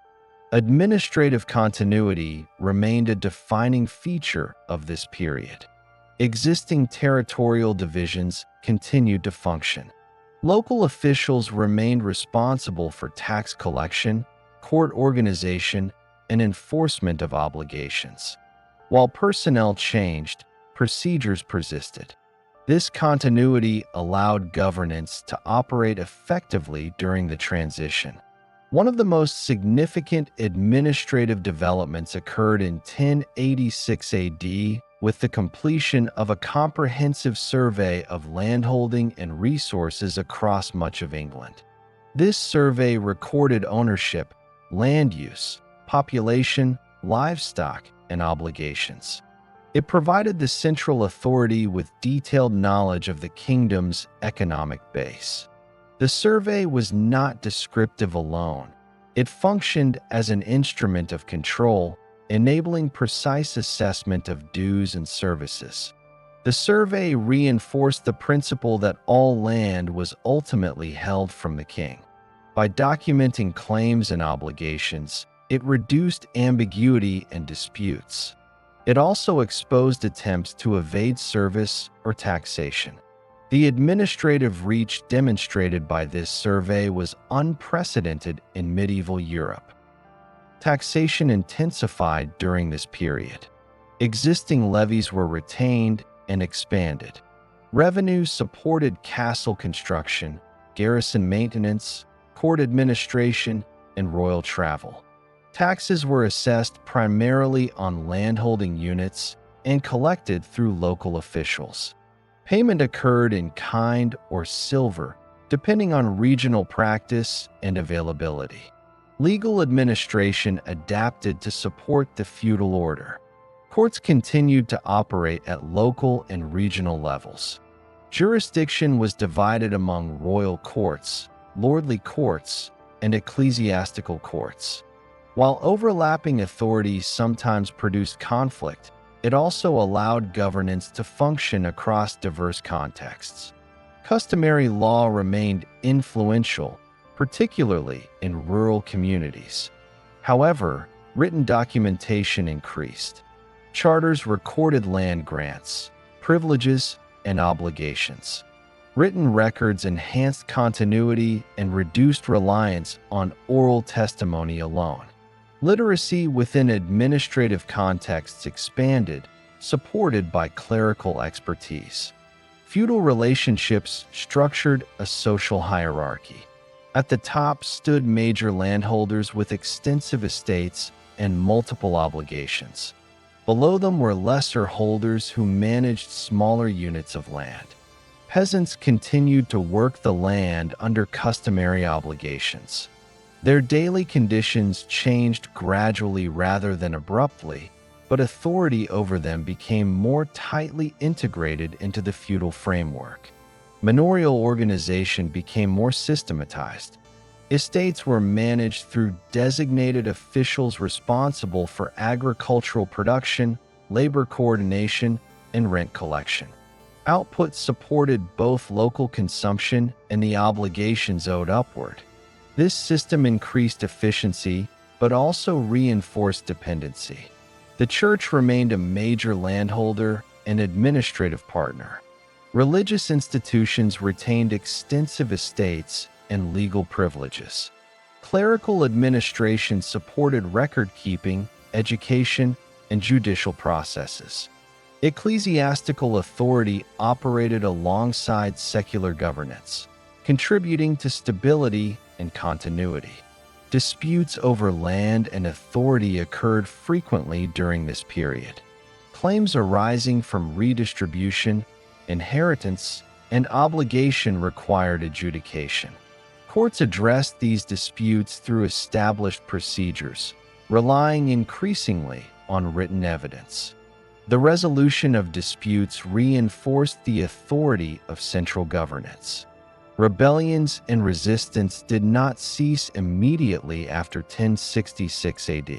Administrative continuity remained a defining feature of this period. Existing territorial divisions continued to function. Local officials remained responsible for tax collection, court organization, and enforcement of obligations. While personnel changed, procedures persisted. This continuity allowed governance to operate effectively during the transition. One of the most significant administrative developments occurred in 1086 AD with the completion of a comprehensive survey of landholding and resources across much of England. This survey recorded ownership, land use, population, livestock, and obligations. It provided the central authority with detailed knowledge of the kingdom's economic base. The survey was not descriptive alone. It functioned as an instrument of control, enabling precise assessment of dues and services. The survey reinforced the principle that all land was ultimately held from the king. By documenting claims and obligations, it reduced ambiguity and disputes. It also exposed attempts to evade service or taxation. The administrative reach demonstrated by this survey was unprecedented in medieval Europe. Taxation intensified during this period. Existing levies were retained and expanded. Revenues supported castle construction, garrison maintenance, court administration, and royal travel. Taxes were assessed primarily on landholding units and collected through local officials. Payment occurred in kind or silver, depending on regional practice and availability. Legal administration adapted to support the feudal order. Courts continued to operate at local and regional levels. Jurisdiction was divided among royal courts, lordly courts, and ecclesiastical courts. While overlapping authorities sometimes produced conflict, it also allowed governance to function across diverse contexts. Customary law remained influential, particularly in rural communities. However, written documentation increased. Charters recorded land grants, privileges, and obligations. Written records enhanced continuity and reduced reliance on oral testimony alone. Literacy within administrative contexts expanded, supported by clerical expertise. Feudal relationships structured a social hierarchy. At the top stood major landholders with extensive estates and multiple obligations. Below them were lesser holders who managed smaller units of land. Peasants continued to work the land under customary obligations. Their daily conditions changed gradually rather than abruptly, but authority over them became more tightly integrated into the feudal framework. Manorial organization became more systematized. Estates were managed through designated officials responsible for agricultural production, labor coordination, and rent collection. Output supported both local consumption and the obligations owed upward. This system increased efficiency, but also reinforced dependency. The church remained a major landholder and administrative partner. Religious institutions retained extensive estates and legal privileges. Clerical administration supported record-keeping, education, and judicial processes. Ecclesiastical authority operated alongside secular governance, contributing to stability and continuity. Disputes over land and authority occurred frequently during this period. Claims arising from redistribution, inheritance, and obligation required adjudication. Courts addressed these disputes through established procedures, relying increasingly on written evidence. The resolution of disputes reinforced the authority of central governance. Rebellions and resistance did not cease immediately after 1066 AD.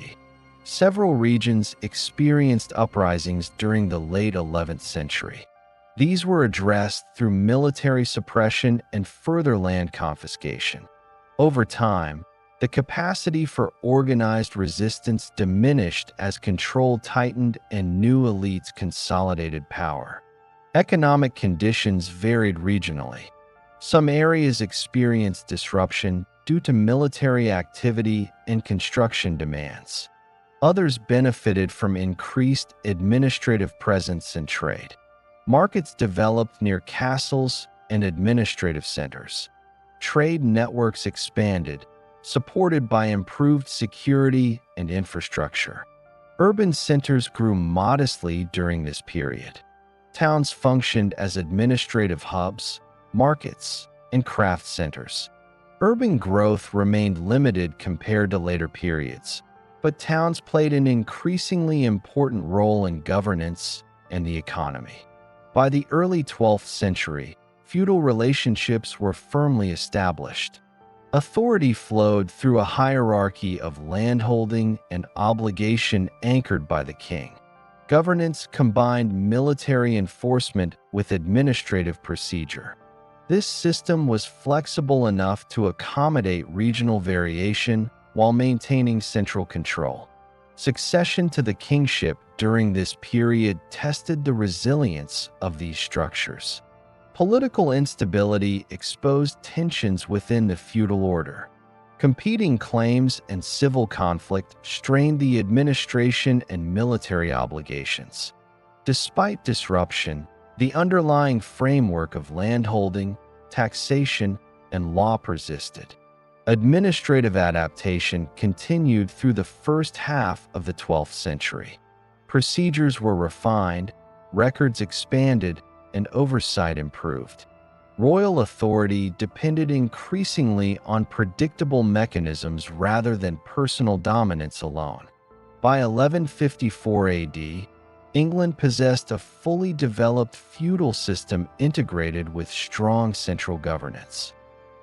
Several regions experienced uprisings during the late 11th century. These were addressed through military suppression and further land confiscation. Over time, the capacity for organized resistance diminished as control tightened and new elites consolidated power. Economic conditions varied regionally. Some areas experienced disruption due to military activity and construction demands. Others benefited from increased administrative presence and trade. Markets developed near castles and administrative centers. Trade networks expanded, supported by improved security and infrastructure. Urban centers grew modestly during this period. Towns functioned as administrative hubs, markets, and craft centers. Urban growth remained limited compared to later periods, but towns played an increasingly important role in governance and the economy. By the early 12th century, feudal relationships were firmly established. Authority flowed through a hierarchy of landholding and obligation anchored by the king. Governance combined military enforcement with administrative procedure. This system was flexible enough to accommodate regional variation while maintaining central control. Succession to the kingship during this period tested the resilience of these structures. Political instability exposed tensions within the feudal order. Competing claims and civil conflict strained the administration and military obligations. Despite disruption, the underlying framework of landholding, taxation, and law persisted. Administrative adaptation continued through the first half of the 12th century. Procedures were refined, records expanded, and oversight improved. Royal authority depended increasingly on predictable mechanisms rather than personal dominance alone. By 1154 AD, England possessed a fully developed feudal system integrated with strong central governance.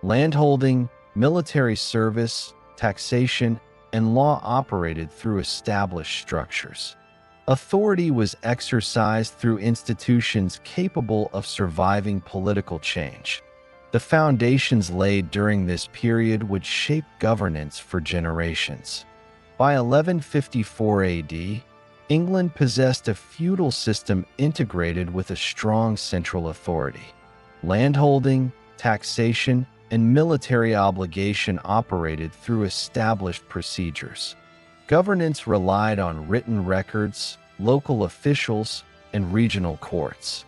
Landholding, military service, taxation, and law operated through established structures. Authority was exercised through institutions capable of surviving political change. The foundations laid during this period would shape governance for generations. By 1154 AD, England possessed a feudal system integrated with a strong central authority. Landholding, taxation, and military obligation operated through established procedures. Governance relied on written records, local officials, and regional courts.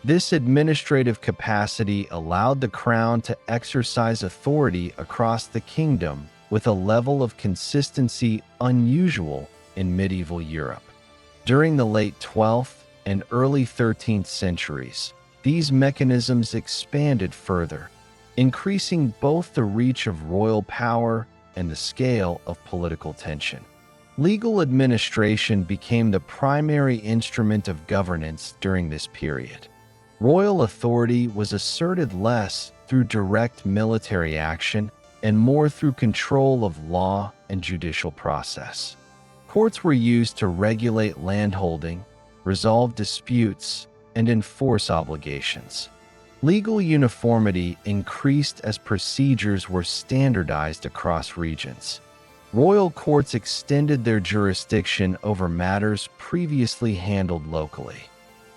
This administrative capacity allowed the crown to exercise authority across the kingdom with a level of consistency unusual in medieval Europe. During the late 12th and early 13th centuries, these mechanisms expanded further, increasing both the reach of royal power and the scale of political tension. Legal administration became the primary instrument of governance during this period. Royal authority was asserted less through direct military action and more through control of law and judicial process. Courts were used to regulate landholding, resolve disputes, and enforce obligations. Legal uniformity increased as procedures were standardized across regions. Royal courts extended their jurisdiction over matters previously handled locally.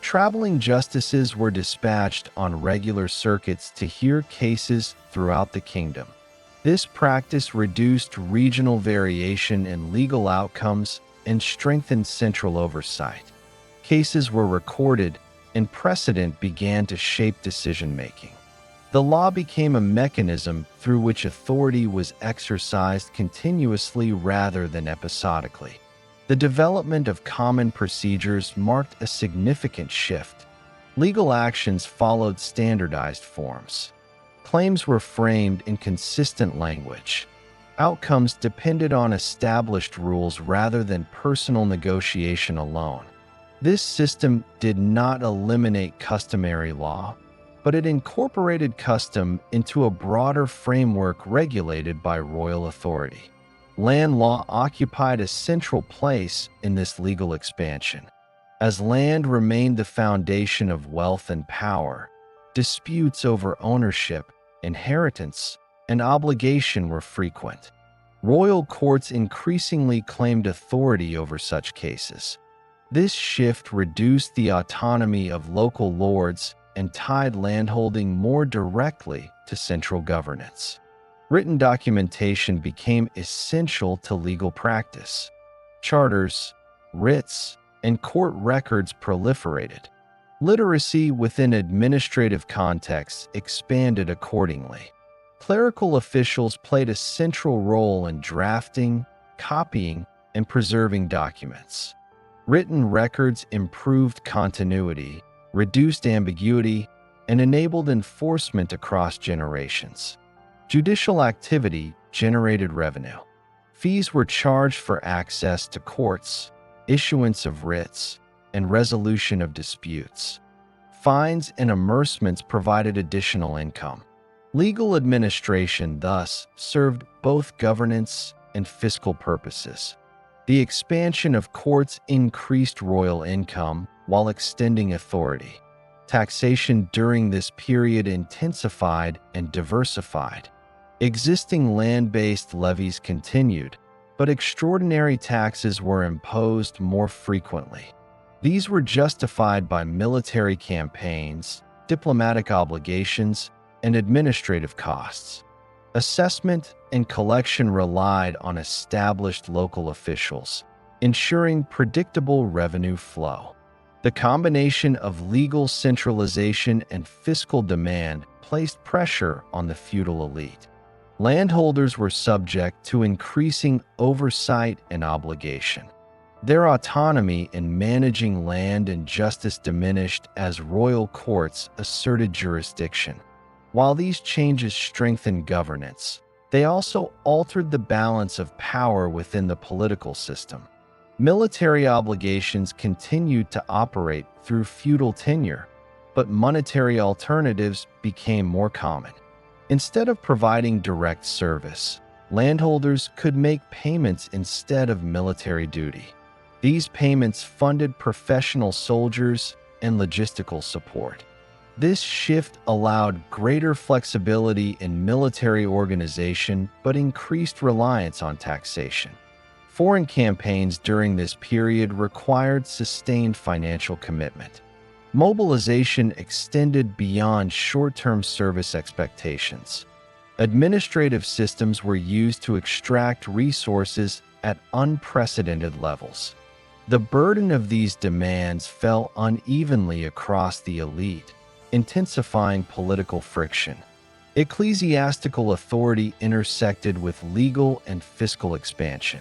Traveling justices were dispatched on regular circuits to hear cases throughout the kingdom. This practice reduced regional variation in legal outcomes and strengthened central oversight. Cases were recorded, and precedent began to shape decision-making. The law became a mechanism through which authority was exercised continuously rather than episodically. The development of common procedures marked a significant shift. Legal actions followed standardized forms. Claims were framed in consistent language. Outcomes depended on established rules rather than personal negotiation alone. This system did not eliminate customary law, but it incorporated custom into a broader framework regulated by royal authority. Land law occupied a central place in this legal expansion. As land remained the foundation of wealth and power, disputes over ownership, inheritance, and obligation were frequent. Royal courts increasingly claimed authority over such cases. This shift reduced the autonomy of local lords and tied landholding more directly to central governance. Written documentation became essential to legal practice. charters, writs, and court records proliferated. Literacy within administrative contexts expanded accordingly. Clerical officials played a central role in drafting, copying, and preserving documents. Written records improved continuity, reduced ambiguity, and enabled enforcement across generations. Judicial activity generated revenue. Fees were charged for access to courts, issuance of writs, and resolution of disputes. Fines and amercements provided additional income. Legal administration thus served both governance and fiscal purposes. The expansion of courts increased royal income while extending authority. Taxation during this period intensified and diversified. Existing land-based levies continued, but extraordinary taxes were imposed more frequently. These were justified by military campaigns, diplomatic obligations, and administrative costs. Assessment and collection relied on established local officials, ensuring predictable revenue flow. The combination of legal centralization and fiscal demand placed pressure on the feudal elite. Landholders were subject to increasing oversight and obligation. Their autonomy in managing land and justice diminished as royal courts asserted jurisdiction. While these changes strengthened governance, they also altered the balance of power within the political system. Military obligations continued to operate through feudal tenure, but monetary alternatives became more common. Instead of providing direct service, landholders could make payments instead of military duty. These payments funded professional soldiers and logistical support. This shift allowed greater flexibility in military organization but increased reliance on taxation. Foreign campaigns during this period required sustained financial commitment. Mobilization extended beyond short-term service expectations. Administrative systems were used to extract resources at unprecedented levels. The burden of these demands fell unevenly across the elite, intensifying political friction. Ecclesiastical authority intersected with legal and fiscal expansion.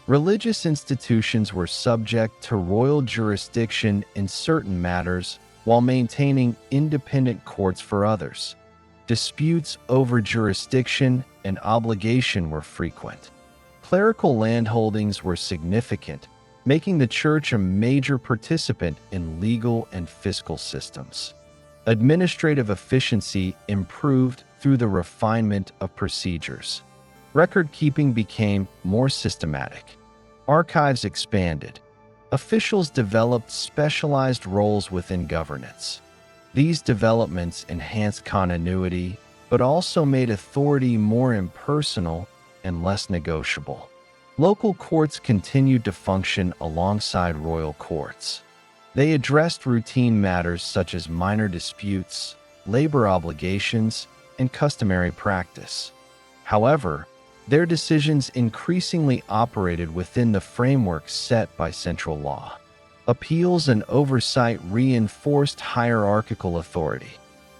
Religious institutions were subject to royal jurisdiction in certain matters while maintaining independent courts for others. Disputes over jurisdiction and obligation were frequent. Clerical landholdings were significant, making the church a major participant in legal and fiscal systems. Administrative efficiency improved through the refinement of procedures. Record-keeping became more systematic. Archives expanded. Officials developed specialized roles within governance. These developments enhanced continuity, but also made authority more impersonal and less negotiable. Local courts continued to function alongside royal courts. They addressed routine matters such as minor disputes, labor obligations, and customary practice. However, their decisions increasingly operated within the framework set by central law. Appeals and oversight reinforced hierarchical authority.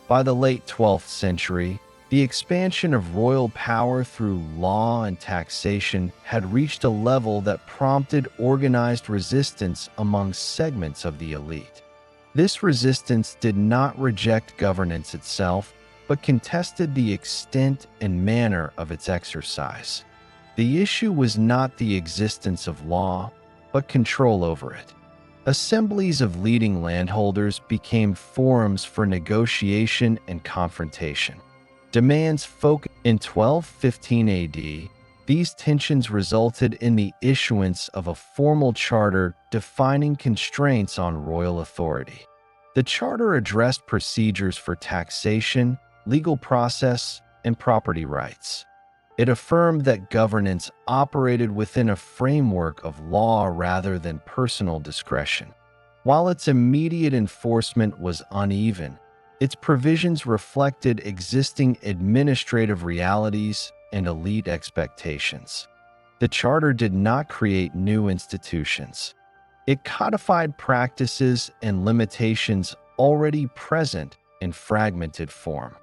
By the late 12th century, the expansion of royal power through law and taxation had reached a level that prompted organized resistance among segments of the elite. This resistance did not reject governance itself, but contested the extent and manner of its exercise. The issue was not the existence of law, but control over it. Assemblies of leading landholders became forums for negotiation and confrontation. Demands focused in 1215 AD, these tensions resulted in the issuance of a formal charter defining constraints on royal authority. The charter addressed procedures for taxation, legal process, and property rights. It affirmed that governance operated within a framework of law rather than personal discretion. While its immediate enforcement was uneven, its provisions reflected existing administrative realities and elite expectations. The charter did not create new institutions. It codified practices and limitations already present in fragmented form.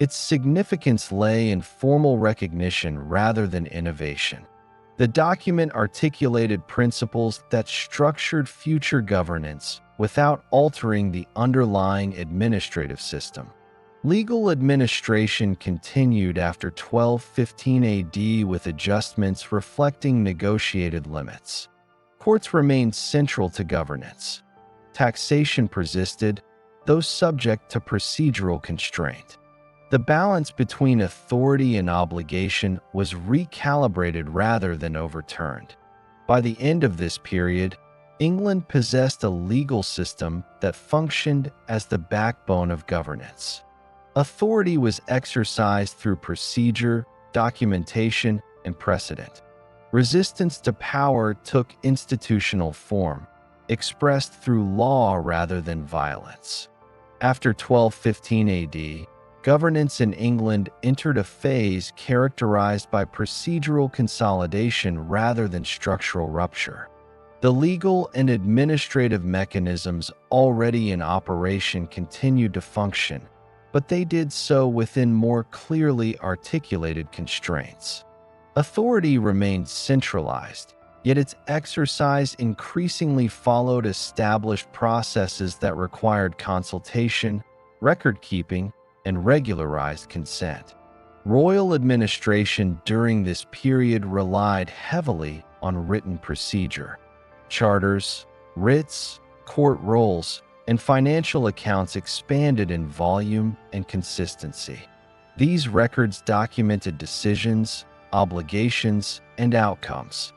Its significance lay in formal recognition rather than innovation. The document articulated principles that structured future governance without altering the underlying administrative system. Legal administration continued after 1215 AD with adjustments reflecting negotiated limits. Courts remained central to governance. Taxation persisted, though subject to procedural constraint. The balance between authority and obligation was recalibrated rather than overturned. By the end of this period, England possessed a legal system that functioned as the backbone of governance. Authority was exercised through procedure, documentation, and precedent. Resistance to power took institutional form, expressed through law rather than violence. After 1215 AD, governance in England entered a phase characterized by procedural consolidation rather than structural rupture. The legal and administrative mechanisms already in operation continued to function, but they did so within more clearly articulated constraints. Authority remained centralized, yet its exercise increasingly followed established processes that required consultation, record-keeping, and regularized consent. Royal administration during this period relied heavily on written procedure. Charters, writs, court rolls, and financial accounts expanded in volume and consistency. These records documented decisions, obligations, and outcomes.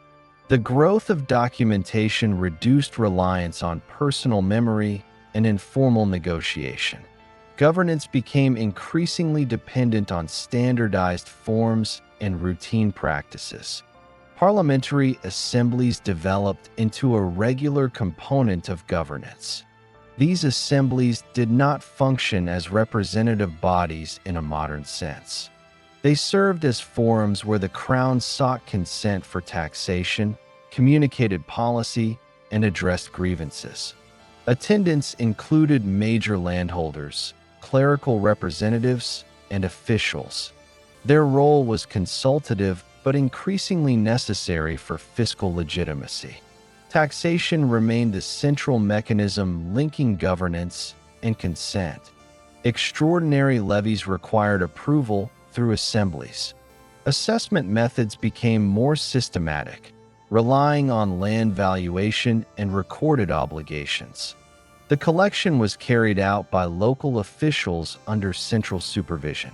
The growth of documentation reduced reliance on personal memory and informal negotiation. Governance became increasingly dependent on standardized forms and routine practices. Parliamentary assemblies developed into a regular component of governance. These assemblies did not function as representative bodies in a modern sense. They served as forums where the Crown sought consent for taxation, communicated policy, and addressed grievances. Attendants included major landholders, clerical representatives, and officials. Their role was consultative but increasingly necessary for fiscal legitimacy. Taxation remained the central mechanism linking governance and consent. Extraordinary levies required approval through assemblies. Assessment methods became more systematic, relying on land valuation and recorded obligations. The collection was carried out by local officials under central supervision.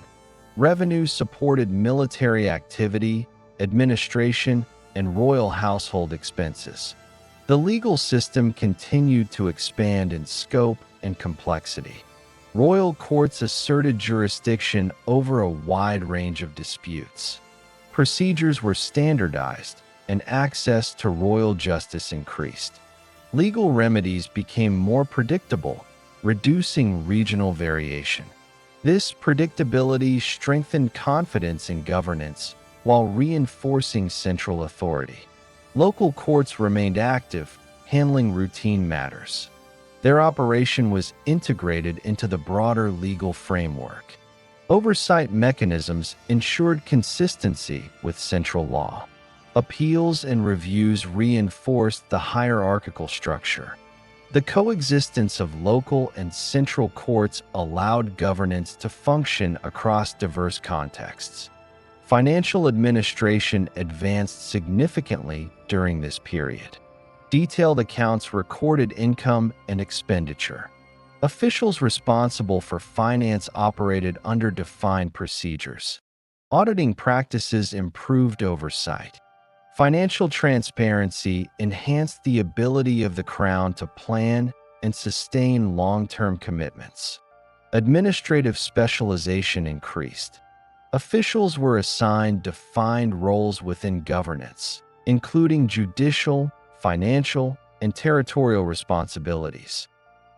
Revenue supported military activity, administration, and royal household expenses. The legal system continued to expand in scope and complexity. Royal courts asserted jurisdiction over a wide range of disputes. Procedures were standardized, and access to royal justice increased. Legal remedies became more predictable, reducing regional variation. This predictability strengthened confidence in governance while reinforcing central authority. Local courts remained active, handling routine matters. Their operation was integrated into the broader legal framework. Oversight mechanisms ensured consistency with central law. Appeals and reviews reinforced the hierarchical structure. The coexistence of local and central courts allowed governance to function across diverse contexts. Financial administration advanced significantly during this period. Detailed accounts recorded income and expenditure. Officials responsible for finance operated under defined procedures. Auditing practices improved oversight. Financial transparency enhanced the ability of the Crown to plan and sustain long-term commitments. Administrative specialization increased. Officials were assigned defined roles within governance, including judicial, financial, and territorial responsibilities.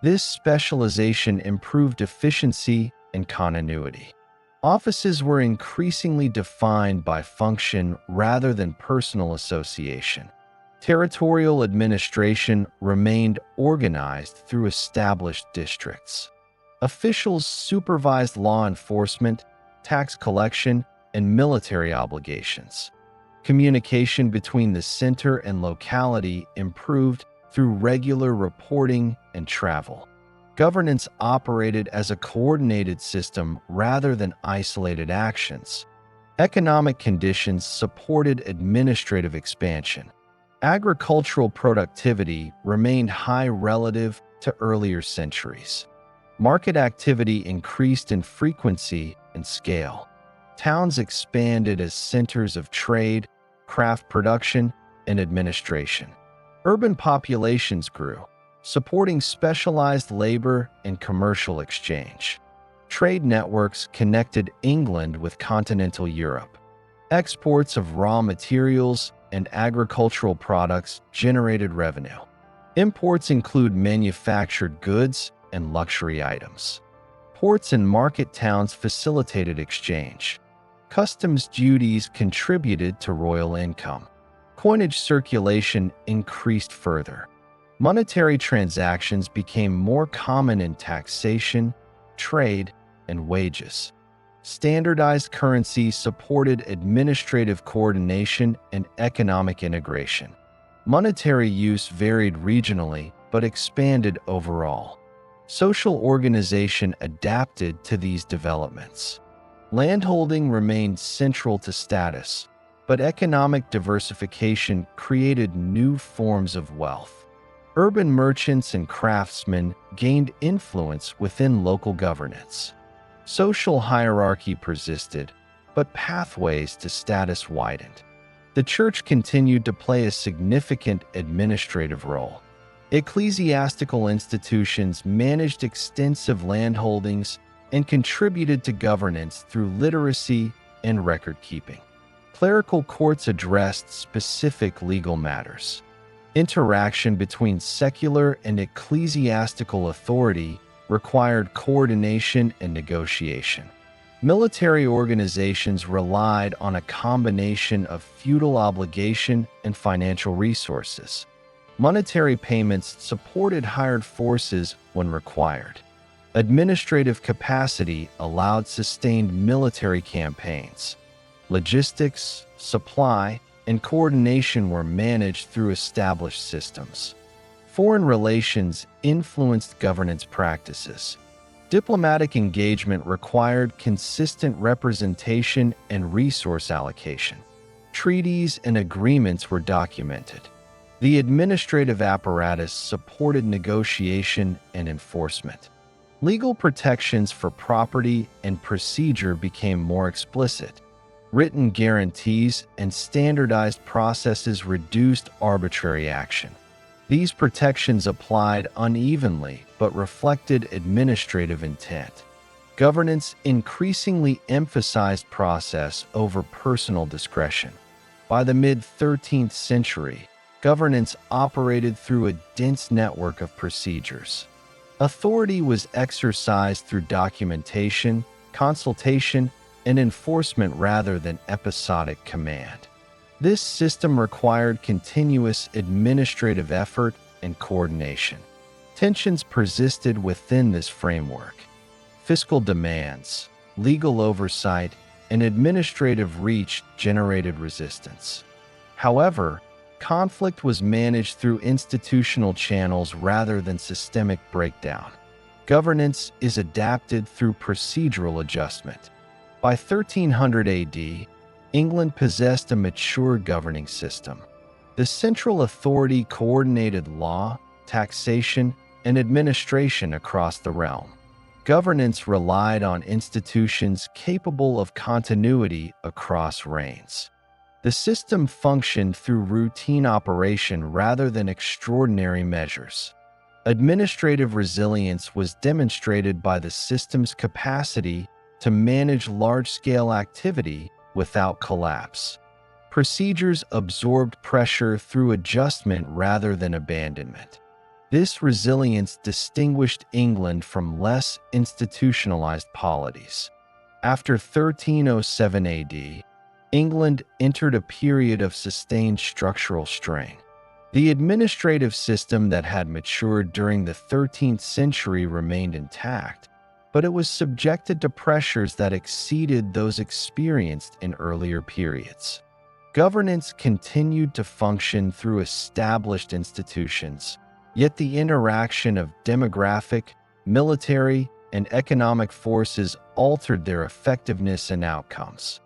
This specialization improved efficiency and continuity. Offices were increasingly defined by function rather than personal association. Territorial administration remained organized through established districts. Officials supervised law enforcement, tax collection, and military obligations. Communication between the center and locality improved through regular reporting and travel. Governance operated as a coordinated system rather than isolated actions. Economic conditions supported administrative expansion. Agricultural productivity remained high relative to earlier centuries. Market activity increased in frequency and scale. Towns expanded as centers of trade, craft production, and administration. Urban populations grew, supporting specialized labor and commercial exchange. Trade networks connected England with continental Europe. Exports of raw materials and agricultural products generated revenue. Imports include manufactured goods and luxury items. Ports and market towns facilitated exchange. Customs duties contributed to royal income. Coinage circulation increased further. Monetary transactions became more common in taxation, trade, and wages. Standardized currency supported administrative coordination and economic integration. Monetary use varied regionally but expanded overall. Social organization adapted to these developments. Landholding remained central to status, but economic diversification created new forms of wealth. Urban merchants and craftsmen gained influence within local governance. Social hierarchy persisted, but pathways to status widened. The church continued to play a significant administrative role. Ecclesiastical institutions managed extensive landholdings and contributed to governance through literacy and record-keeping. Clerical courts addressed specific legal matters. Interaction between secular and ecclesiastical authority required coordination and negotiation. Military organizations relied on a combination of feudal obligation and financial resources. Monetary payments supported hired forces when required. Administrative capacity allowed sustained military campaigns. Logistics, supply, and coordination were managed through established systems. Foreign relations influenced governance practices. Diplomatic engagement required consistent representation and resource allocation. Treaties and agreements were documented. The administrative apparatus supported negotiation and enforcement. Legal protections for property and procedure became more explicit. Written guarantees and standardized processes reduced arbitrary action. These protections applied unevenly but reflected administrative intent. Governance increasingly emphasized process over personal discretion. By the mid-13th century, governance operated through a dense network of procedures. Authority was exercised through documentation, consultation, and enforcement rather than episodic command. This system required continuous administrative effort and coordination. Tensions persisted within this framework. Fiscal demands, legal oversight, and administrative reach generated resistance. However, conflict was managed through institutional channels rather than systemic breakdown. Governance is adapted through procedural adjustment. By 1300 AD, England possessed a mature governing system. The central authority coordinated law, taxation, and administration across the realm. Governance relied on institutions capable of continuity across reigns. The system functioned through routine operation rather than extraordinary measures. Administrative resilience was demonstrated by the system's capacity to manage large-scale activity without collapse. Procedures absorbed pressure through adjustment rather than abandonment. This resilience distinguished England from less institutionalized polities. After 1307 AD, England entered a period of sustained structural strain. The administrative system that had matured during the 13th century remained intact, but it was subjected to pressures that exceeded those experienced in earlier periods. Governance continued to function through established institutions, yet the interaction of demographic, military, and economic forces altered their effectiveness and outcomes.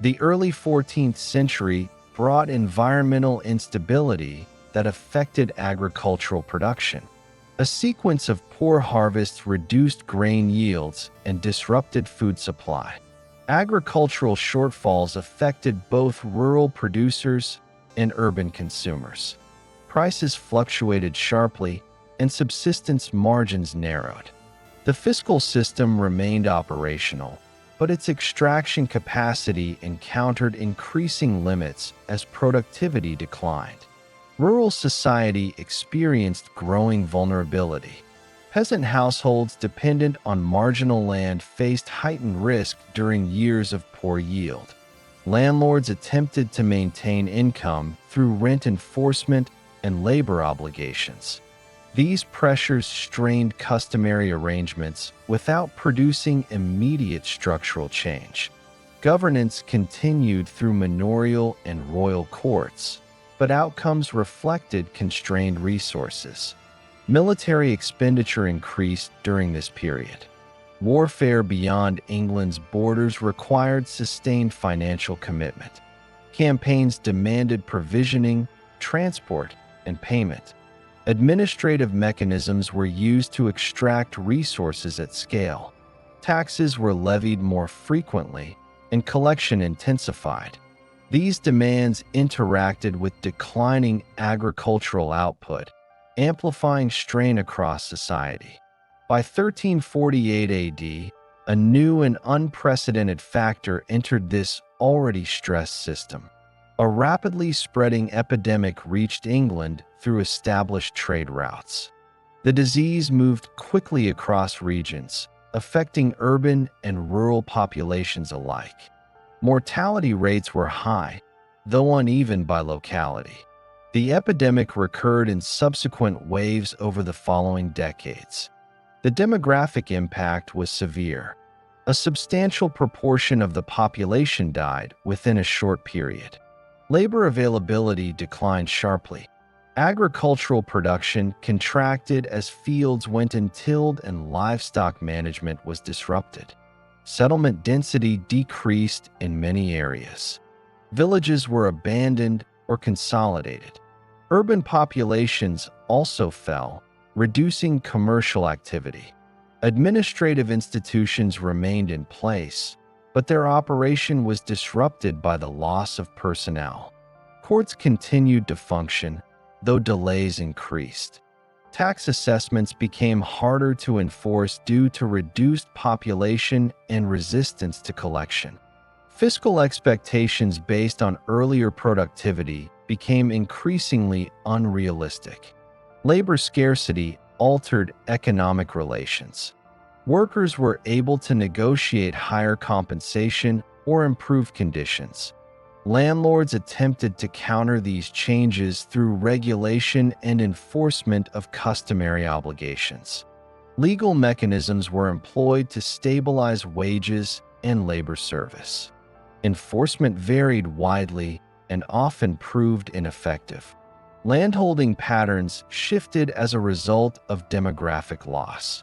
The early 14th century brought environmental instability that affected agricultural production. A sequence of poor harvests reduced grain yields and disrupted food supply. Agricultural shortfalls affected both rural producers and urban consumers. Prices fluctuated sharply and subsistence margins narrowed. The fiscal system remained operational, but its extraction capacity encountered increasing limits as productivity declined. Rural society experienced growing vulnerability. Peasant households dependent on marginal land faced heightened risk during years of poor yield. Landlords attempted to maintain income through rent enforcement and labor obligations. These pressures strained customary arrangements without producing immediate structural change. Governance continued through manorial and royal courts, but outcomes reflected constrained resources. Military expenditure increased during this period. Warfare beyond England's borders required sustained financial commitment. Campaigns demanded provisioning, transport, and payment. Administrative mechanisms were used to extract resources at scale. Taxes were levied more frequently, and collection intensified. These demands interacted with declining agricultural output, amplifying strain across society. By 1348 AD, a new and unprecedented factor entered this already stressed system. A rapidly spreading epidemic reached England through established trade routes. The disease moved quickly across regions, affecting urban and rural populations alike. Mortality rates were high, though uneven by locality. The epidemic recurred in subsequent waves over the following decades. The demographic impact was severe. A substantial proportion of the population died within a short period. Labor availability declined sharply. Agricultural production contracted as fields went untilled and livestock management was disrupted. Settlement density decreased in many areas. Villages were abandoned or consolidated. Urban populations also fell, reducing commercial activity. Administrative institutions remained in place, but their operation was disrupted by the loss of personnel. Courts continued to function, though delays increased. Tax assessments became harder to enforce due to reduced population and resistance to collection. Fiscal expectations based on earlier productivity became increasingly unrealistic. Labor scarcity altered economic relations. Workers were able to negotiate higher compensation or improve conditions. Landlords attempted to counter these changes through regulation and enforcement of customary obligations. Legal mechanisms were employed to stabilize wages and labor service. Enforcement varied widely and often proved ineffective. Landholding patterns shifted as a result of demographic loss.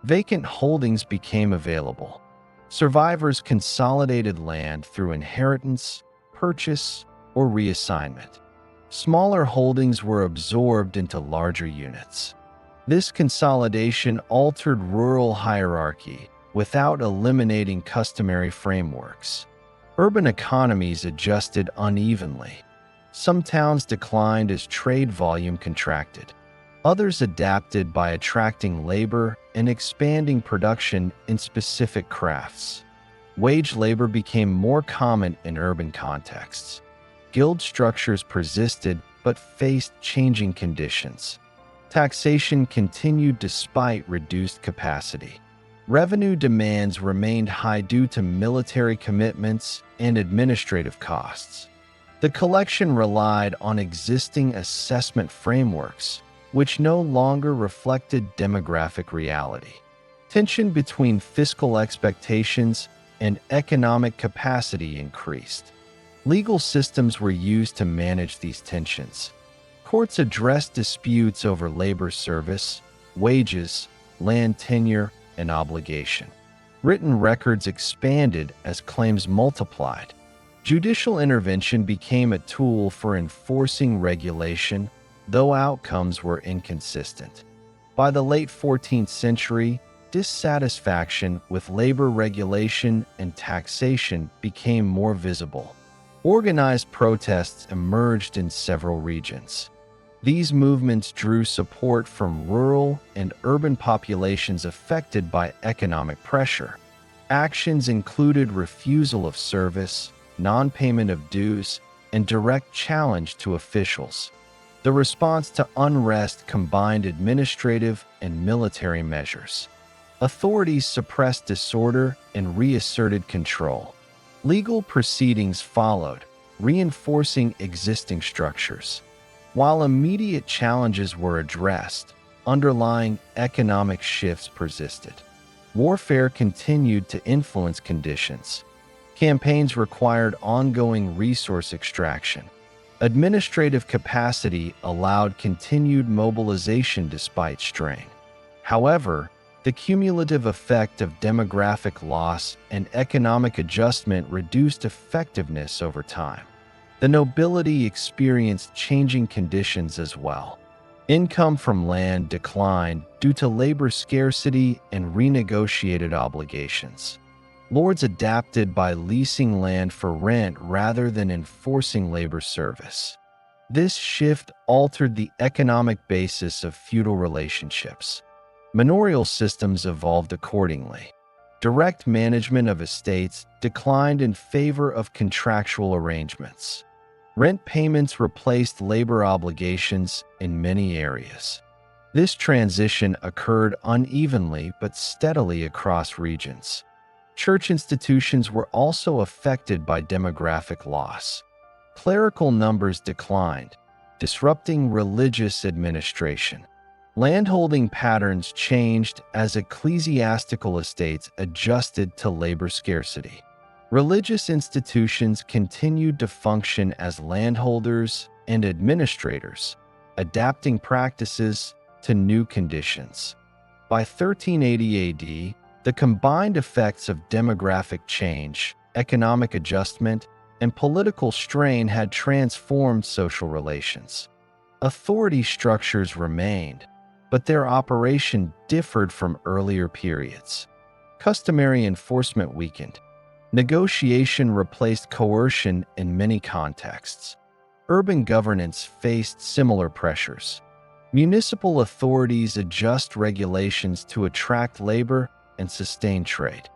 Vacant holdings became available. Survivors consolidated land through inheritance, purchase, or reassignment. Smaller holdings were absorbed into larger units. This consolidation altered rural hierarchy without eliminating customary frameworks. Urban economies adjusted unevenly. Some towns declined as trade volume contracted. Others adapted by attracting labor and expanding production in specific crafts. Wage labor became more common in urban contexts. Guild structures persisted but faced changing conditions. Taxation continued despite reduced capacity. Revenue demands remained high due to military commitments and administrative costs. The collection relied on existing assessment frameworks, which no longer reflected demographic reality. Tension between fiscal expectations and economic capacity increased. Legal systems were used to manage these tensions. Courts addressed disputes over labor service, wages, land tenure, and obligation. Written records expanded as claims multiplied. Judicial intervention became a tool for enforcing regulation, though outcomes were inconsistent. By the late 14th century, dissatisfaction with labor regulation and taxation became more visible. Organized protests emerged in several regions. These movements drew support from rural and urban populations affected by economic pressure. Actions included refusal of service, non-payment of dues, and direct challenge to officials. The response to unrest combined administrative and military measures. Authorities suppressed disorder and reasserted control. Legal proceedings followed, reinforcing existing structures. While immediate challenges were addressed, underlying economic shifts persisted. Warfare continued to influence conditions. Campaigns required ongoing resource extraction. Administrative capacity allowed continued mobilization despite strain. However, the cumulative effect of demographic loss and economic adjustment reduced effectiveness over time. The nobility experienced changing conditions as well. Income from land declined due to labor scarcity and renegotiated obligations. Lords adapted by leasing land for rent rather than enforcing labor service. This shift altered the economic basis of feudal relationships. Manorial systems evolved accordingly. Direct management of estates declined in favor of contractual arrangements. Rent payments replaced labor obligations in many areas. This transition occurred unevenly but steadily across regions. Church institutions were also affected by demographic loss. Clerical numbers declined, disrupting religious administration. Landholding patterns changed as ecclesiastical estates adjusted to labor scarcity. Religious institutions continued to function as landholders and administrators, adapting practices to new conditions. By 1380 AD, the combined effects of demographic change, economic adjustment, and political strain had transformed social relations. Authority structures remained, but their operation differed from earlier periods. Customary enforcement weakened. Negotiation replaced coercion in many contexts. Urban governance faced similar pressures. Municipal authorities adjust regulations to attract labor and sustain trade.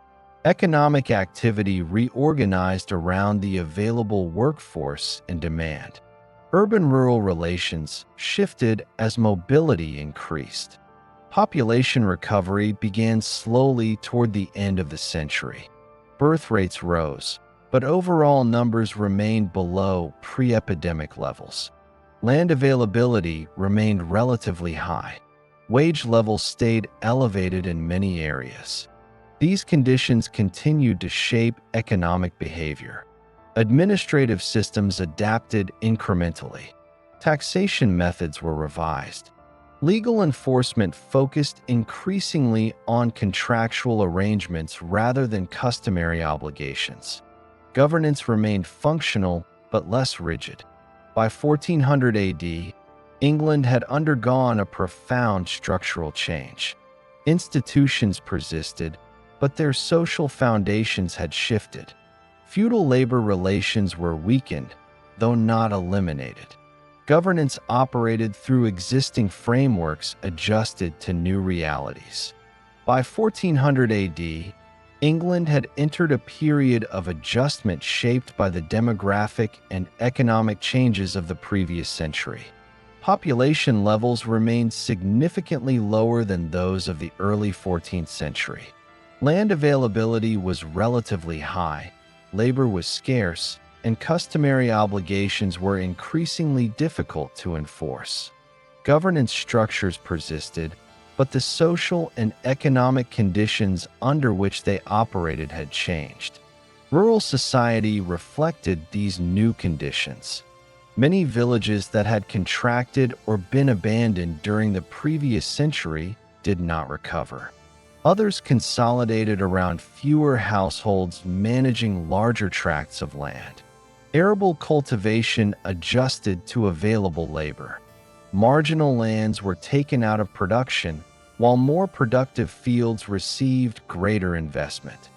Economic activity reorganized around the available workforce and demand. Urban-rural relations shifted as mobility increased. Population recovery began slowly toward the end of the century. Birth rates rose, but overall numbers remained below pre-epidemic levels. Land availability remained relatively high. Wage levels stayed elevated in many areas. These conditions continued to shape economic behavior. Administrative systems adapted incrementally. Taxation methods were revised. Legal enforcement focused increasingly on contractual arrangements rather than customary obligations. Governance remained functional but less rigid. By 1400 AD, England had undergone a profound structural change. Institutions persisted, but their social foundations had shifted. Feudal labor relations were weakened, though not eliminated. Governance operated through existing frameworks adjusted to new realities. By 1400 AD, England had entered a period of adjustment shaped by the demographic and economic changes of the previous century. Population levels remained significantly lower than those of the early 14th century. Land availability was relatively high, labor was scarce, and customary obligations were increasingly difficult to enforce. Governance structures persisted, but the social and economic conditions under which they operated had changed. Rural society reflected these new conditions. Many villages that had contracted or been abandoned during the previous century did not recover. Others consolidated around fewer households managing larger tracts of land. Arable cultivation adjusted to available labor. Marginal lands were taken out of production, while more productive fields received greater investment.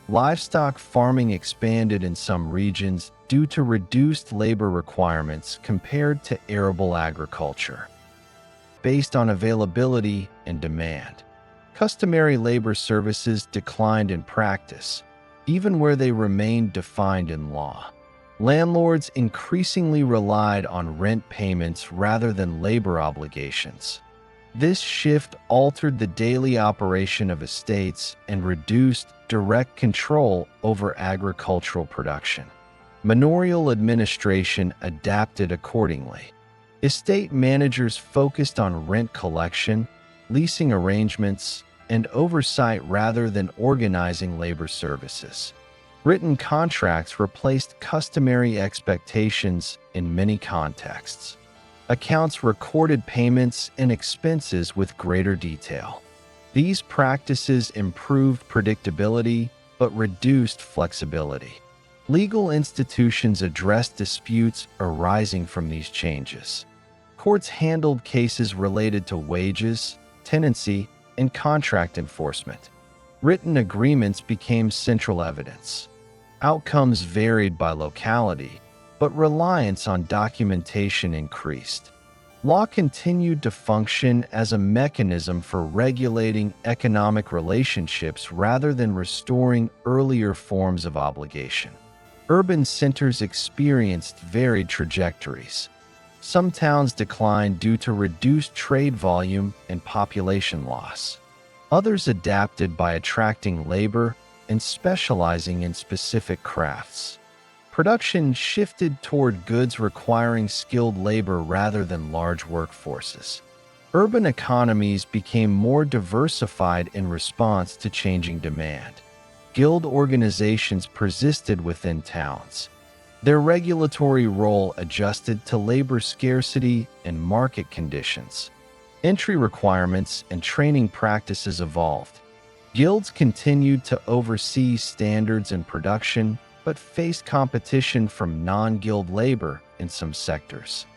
Livestock farming expanded in some regions due to reduced labor requirements compared to arable agriculture. Based on availability and demand, customary labor services declined in practice, even where they remained defined in law. Landlords increasingly relied on rent payments rather than labor obligations. This shift altered the daily operation of estates and reduced direct control over agricultural production. Manorial administration adapted accordingly. Estate managers focused on rent collection, leasing arrangements, and oversight rather than organizing labor services. Written contracts replaced customary expectations in many contexts. Accounts recorded payments and expenses with greater detail. These practices improved predictability but reduced flexibility. Legal institutions addressed disputes arising from these changes. Courts handled cases related to wages, tenancy, and contract enforcement. Written agreements became central evidence. Outcomes varied by locality, but reliance on documentation increased. Law continued to function as a mechanism for regulating economic relationships rather than restoring earlier forms of obligation. Urban centers experienced varied trajectories. Some towns declined due to reduced trade volume and population loss. Others adapted by attracting labor and specializing in specific crafts. Production shifted toward goods requiring skilled labor rather than large workforces. Urban economies became more diversified in response to changing demand. Guild organizations persisted within towns. Their regulatory role adjusted to labor scarcity and market conditions. Entry requirements and training practices evolved. Guilds continued to oversee standards and production, but faced competition from non-guild labor in some sectors.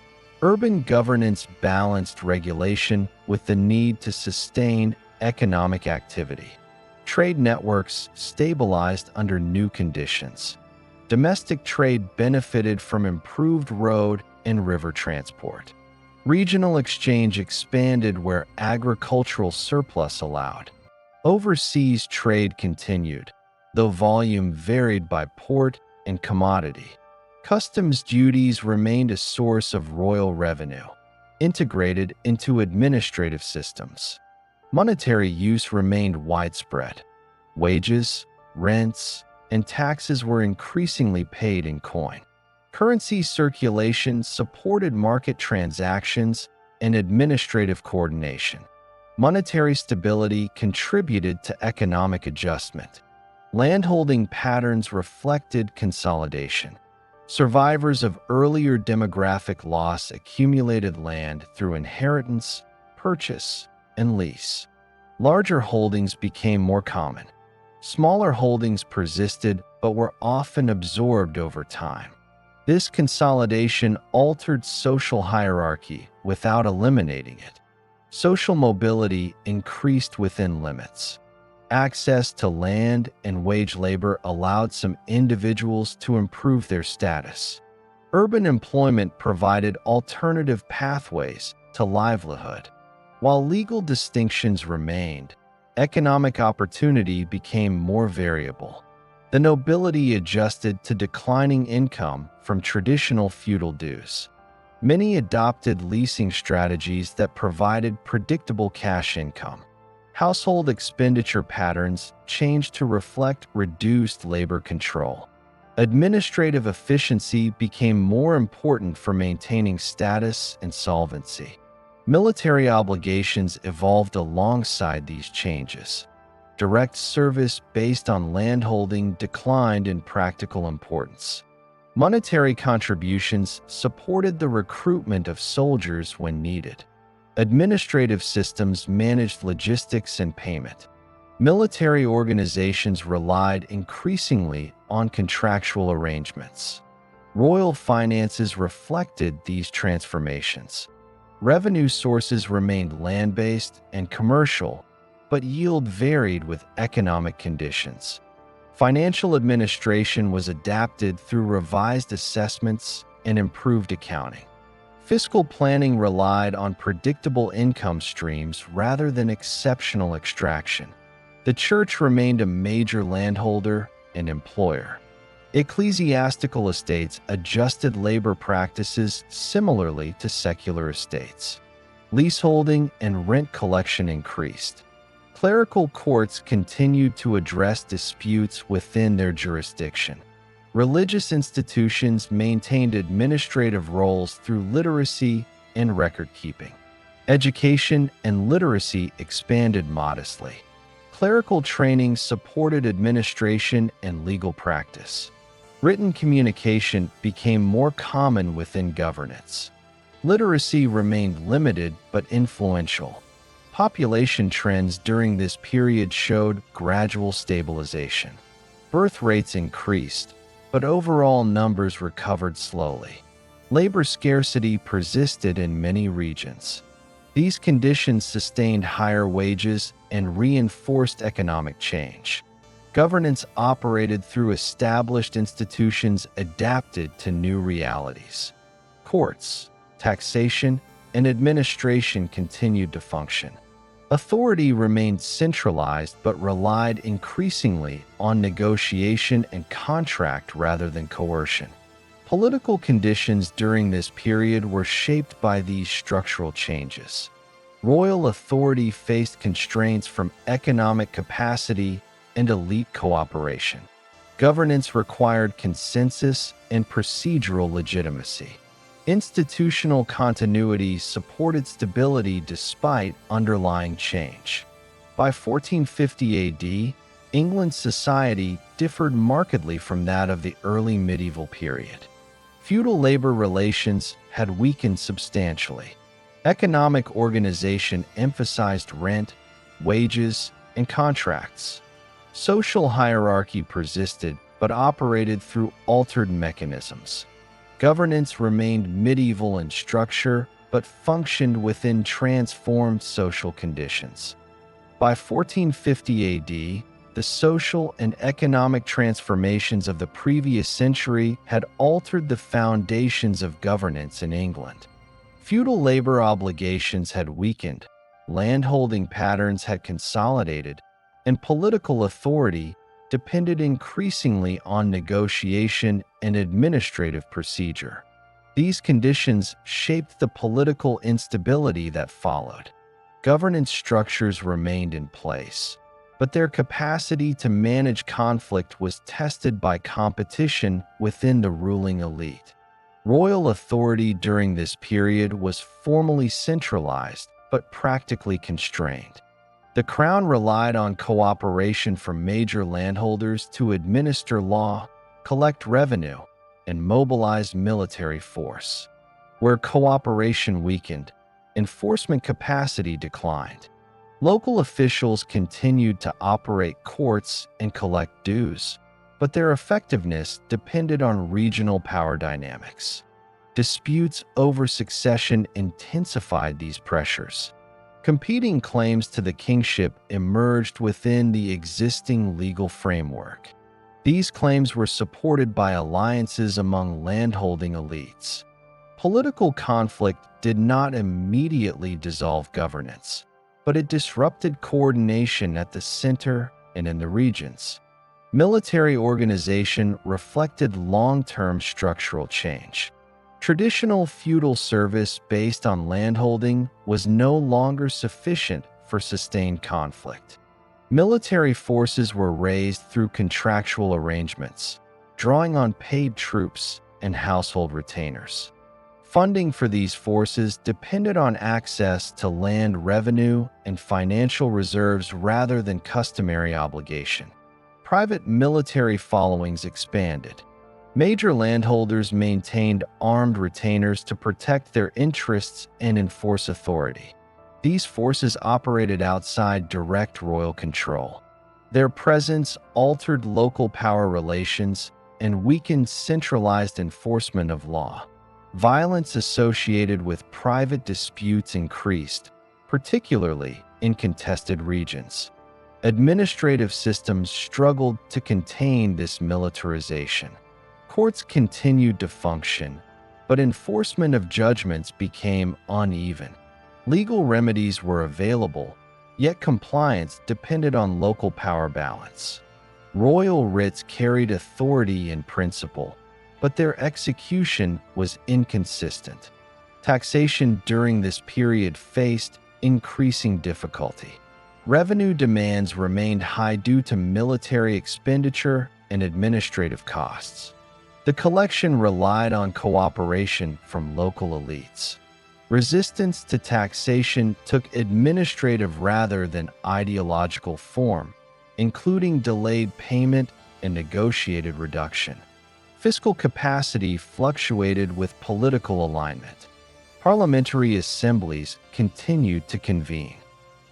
Urban governance balanced regulation with the need to sustain economic activity. Trade networks stabilized under new conditions. Domestic trade benefited from improved road and river transport. Regional exchange expanded where agricultural surplus allowed. Overseas trade continued, though volume varied by port and commodity. Customs duties remained a source of royal revenue, integrated into administrative systems. Monetary use remained widespread. Wages, rents, and taxes were increasingly paid in coin. Currency circulation supported market transactions and administrative coordination. Monetary stability contributed to economic adjustment. Landholding patterns reflected consolidation. Survivors of earlier demographic loss accumulated land through inheritance, purchase, and lease. Larger holdings became more common. Smaller holdings persisted but were often absorbed over time. This consolidation altered social hierarchy without eliminating it. Social mobility increased within limits. Access to land and wage labor allowed some individuals to improve their status. Urban employment provided alternative pathways to livelihood. While legal distinctions remained, economic opportunity became more variable. The nobility adjusted to declining income from traditional feudal dues. Many adopted leasing strategies that provided predictable cash income. Household expenditure patterns changed to reflect reduced labor control. Administrative efficiency became more important for maintaining status and solvency. Military obligations evolved alongside these changes. Direct service based on landholding declined in practical importance. Monetary contributions supported the recruitment of soldiers when needed. Administrative systems managed logistics and payment. Military organizations relied increasingly on contractual arrangements. Royal finances reflected these transformations. Revenue sources remained land-based and commercial, but yield varied with economic conditions. Financial administration was adapted through revised assessments and improved accounting. Fiscal planning relied on predictable income streams rather than exceptional extraction. The church remained a major landholder and employer. Ecclesiastical estates adjusted labor practices similarly to secular estates. Leaseholding and rent collection increased. Clerical courts continued to address disputes within their jurisdiction. Religious institutions maintained administrative roles through literacy and record-keeping. Education and literacy expanded modestly. Clerical training supported administration and legal practice. Written communication became more common within governance. Literacy remained limited but influential. Population trends during this period showed gradual stabilization. Birth rates increased, but overall numbers recovered slowly. Labor scarcity persisted in many regions. These conditions sustained higher wages and reinforced economic change. Governance operated through established institutions adapted to new realities. Courts, taxation, and administration continued to function. Authority remained centralized but relied increasingly on negotiation and contract rather than coercion. Political conditions during this period were shaped by these structural changes. Royal authority faced constraints from economic capacity and elite cooperation. Governance required consensus and procedural legitimacy. Institutional continuity supported stability despite underlying change. By 1450 AD, England's society differed markedly from that of the early medieval period. Feudal labor relations had weakened substantially. Economic organization emphasized rent, wages, and contracts. Social hierarchy persisted but operated through altered mechanisms. Governance remained medieval in structure but functioned within transformed social conditions. By 1450 AD, the social and economic transformations of the previous century had altered the foundations of governance in England. Feudal labor obligations had weakened, landholding patterns had consolidated, and political authority depended increasingly on negotiation and administrative procedure. These conditions shaped the political instability that followed. Governance structures remained in place, but their capacity to manage conflict was tested by competition within the ruling elite. Royal authority during this period was formally centralized but practically constrained. The crown relied on cooperation from major landholders to administer law, collect revenue, and mobilize military force. Where cooperation weakened, enforcement capacity declined. Local officials continued to operate courts and collect dues, but their effectiveness depended on regional power dynamics. Disputes over succession intensified these pressures. Competing claims to the kingship emerged within the existing legal framework. These claims were supported by alliances among landholding elites. Political conflict did not immediately dissolve governance, but it disrupted coordination at the center and in the regions. Military organization reflected long-term structural change. Traditional feudal service based on landholding was no longer sufficient for sustained conflict. Military forces were raised through contractual arrangements, drawing on paid troops and household retainers. Funding for these forces depended on access to land revenue and financial reserves rather than customary obligation. Private military followings expanded. Major landholders maintained armed retainers to protect their interests and enforce authority. These forces operated outside direct royal control. Their presence altered local power relations and weakened centralized enforcement of law. Violence associated with private disputes increased, particularly in contested regions. Administrative systems struggled to contain this militarization. Courts continued to function, but enforcement of judgments became uneven. Legal remedies were available, yet compliance depended on local power balance. Royal writs carried authority in principle, but their execution was inconsistent. Taxation during this period faced increasing difficulty. Revenue demands remained high due to military expenditure and administrative costs. The collection relied on cooperation from local elites. Resistance to taxation took administrative rather than ideological form, including delayed payment and negotiated reduction. Fiscal capacity fluctuated with political alignment. Parliamentary assemblies continued to convene.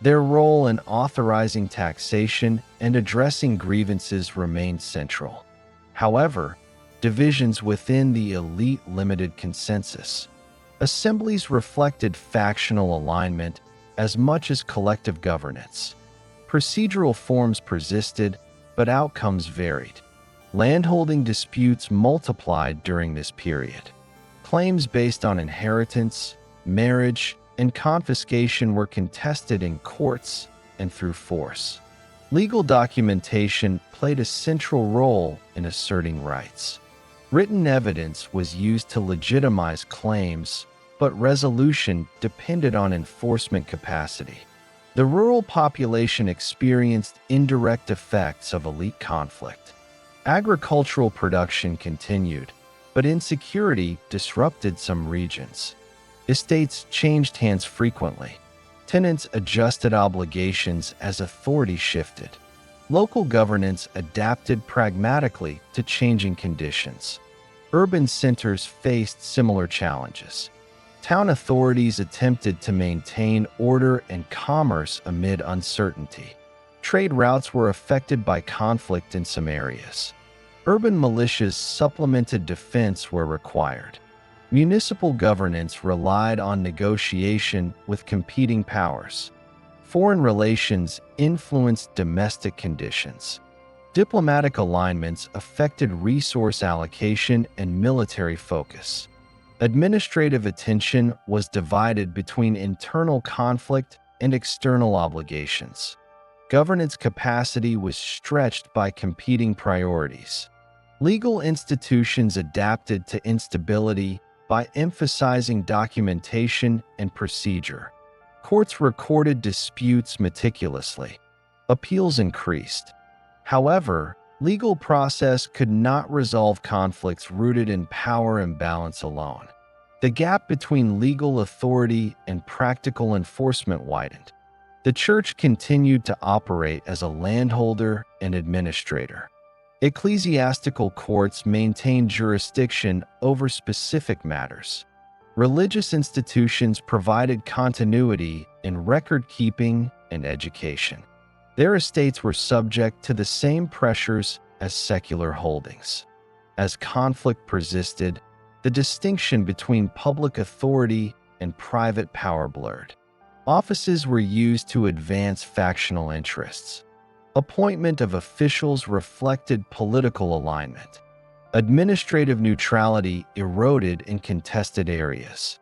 Their role in authorizing taxation and addressing grievances remained central. However, divisions within the elite limited consensus. Assemblies reflected factional alignment as much as collective governance. Procedural forms persisted, but outcomes varied. Landholding disputes multiplied during this period. Claims based on inheritance, marriage, and confiscation were contested in courts and through force. Legal documentation played a central role in asserting rights. Written evidence was used to legitimize claims, but resolution depended on enforcement capacity. The rural population experienced indirect effects of elite conflict. Agricultural production continued, but insecurity disrupted some regions. Estates changed hands frequently. Tenants adjusted obligations as authority shifted. Local governance adapted pragmatically to changing conditions. Urban centers faced similar challenges. Town authorities attempted to maintain order and commerce amid uncertainty. Trade routes were affected by conflict in some areas. Urban militias supplemented defense where required. Municipal governance relied on negotiation with competing powers. Foreign relations influenced domestic conditions. Diplomatic alignments affected resource allocation and military focus. Administrative attention was divided between internal conflict and external obligations. Governance capacity was stretched by competing priorities. Legal institutions adapted to instability by emphasizing documentation and procedure. Courts recorded disputes meticulously. Appeals increased. However, legal process could not resolve conflicts rooted in power imbalance alone. The gap between legal authority and practical enforcement widened. The church continued to operate as a landholder and administrator. Ecclesiastical courts maintained jurisdiction over specific matters. Religious institutions provided continuity in record-keeping and education. Their estates were subject to the same pressures as secular holdings. As conflict persisted, the distinction between public authority and private power blurred. Offices were used to advance factional interests. Appointment of officials reflected political alignment. Administrative neutrality eroded in contested areas.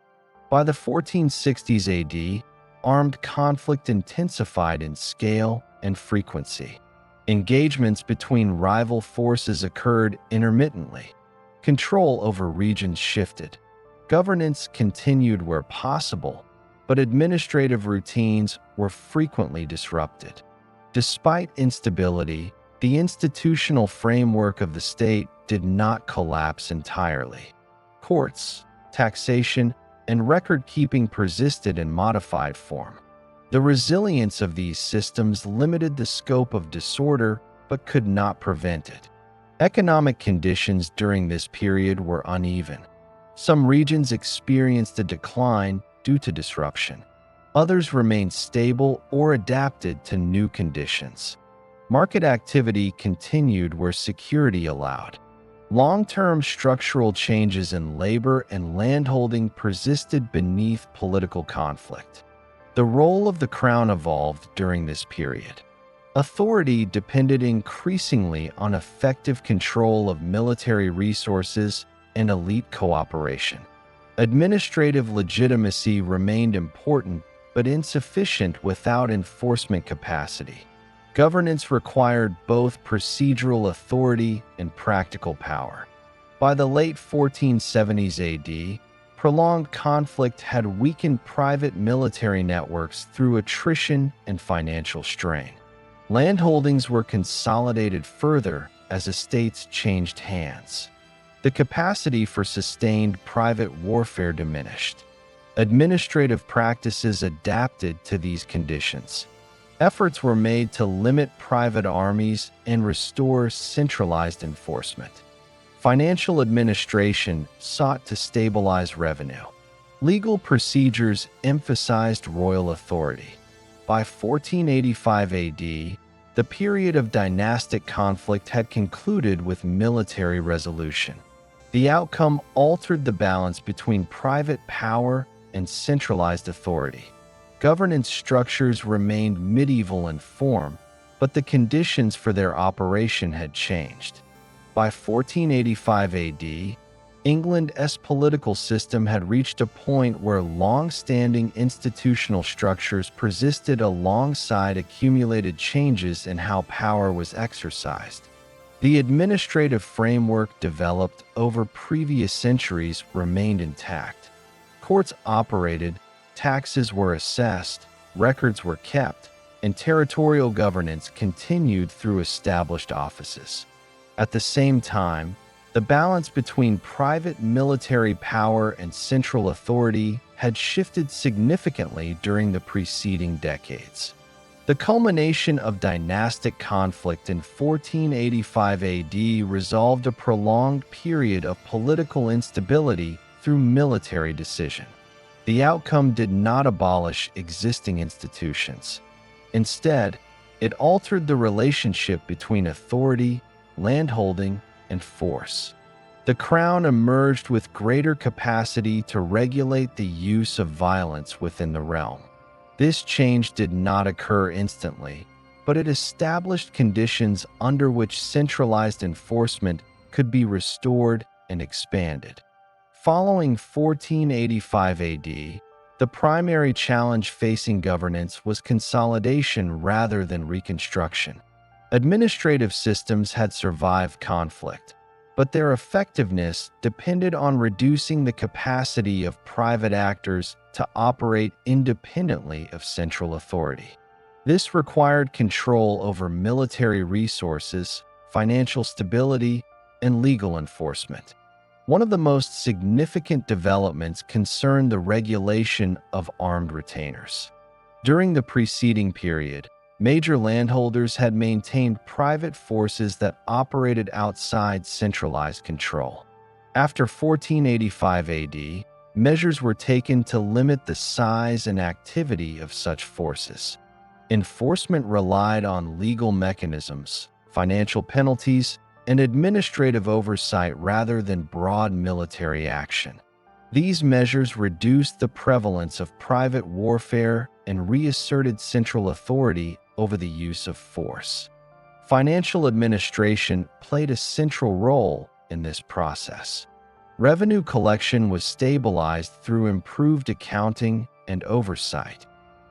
By the 1460s AD, armed conflict intensified in scale and frequency. Engagements between rival forces occurred intermittently. Control over regions shifted. Governance continued where possible, but administrative routines were frequently disrupted. Despite instability, the institutional framework of the state did not collapse entirely. Courts, taxation, and record-keeping persisted in modified form. The resilience of these systems limited the scope of disorder but could not prevent it. Economic conditions during this period were uneven. Some regions experienced a decline due to disruption. Others remained stable or adapted to new conditions. Market activity continued where security allowed. Long-term structural changes in labor and landholding persisted beneath political conflict. The role of the crown evolved during this period. Authority depended increasingly on effective control of military resources and elite cooperation. Administrative legitimacy remained important but insufficient without enforcement capacity. Governance required both procedural authority and practical power. By the late 1470s AD, prolonged conflict had weakened private military networks through attrition and financial strain. Landholdings were consolidated further as estates changed hands. The capacity for sustained private warfare diminished. Administrative practices adapted to these conditions. Efforts were made to limit private armies and restore centralized enforcement. Financial administration sought to stabilize revenue. Legal procedures emphasized royal authority. By 1485 AD, the period of dynastic conflict had concluded with military resolution. The outcome altered the balance between private power and centralized authority. Governance structures remained medieval in form, but the conditions for their operation had changed. By 1485 AD, England's political system had reached a point where long-standing institutional structures persisted alongside accumulated changes in how power was exercised. The administrative framework developed over previous centuries remained intact. Courts operated, taxes were assessed, records were kept, and territorial governance continued through established offices. At the same time, The balance between private military power and central authority had shifted significantly during the preceding decades. The culmination of dynastic conflict in 1485 AD resolved a prolonged period of political instability through military decision. The outcome did not abolish existing institutions. Instead, it altered the relationship between authority, landholding, and force. The crown emerged with greater capacity to regulate the use of violence within the realm. This change did not occur instantly, but it established conditions under which centralized enforcement could be restored and expanded. Following 1485 AD, the primary challenge facing governance was consolidation rather than reconstruction. Administrative systems had survived conflict, but their effectiveness depended on reducing the capacity of private actors to operate independently of central authority. This required control over military resources, financial stability, and legal enforcement. One of the most significant developments concerned the regulation of armed retainers. During the preceding period, major landholders had maintained private forces that operated outside centralized control. After 1485 AD, measures were taken to limit the size and activity of such forces. Enforcement relied on legal mechanisms, financial penalties, and administrative oversight rather than broad military action. These measures reduced the prevalence of private warfare and reasserted central authority over the use of force. Financial administration played a central role in this process. Revenue collection was stabilized through improved accounting and oversight.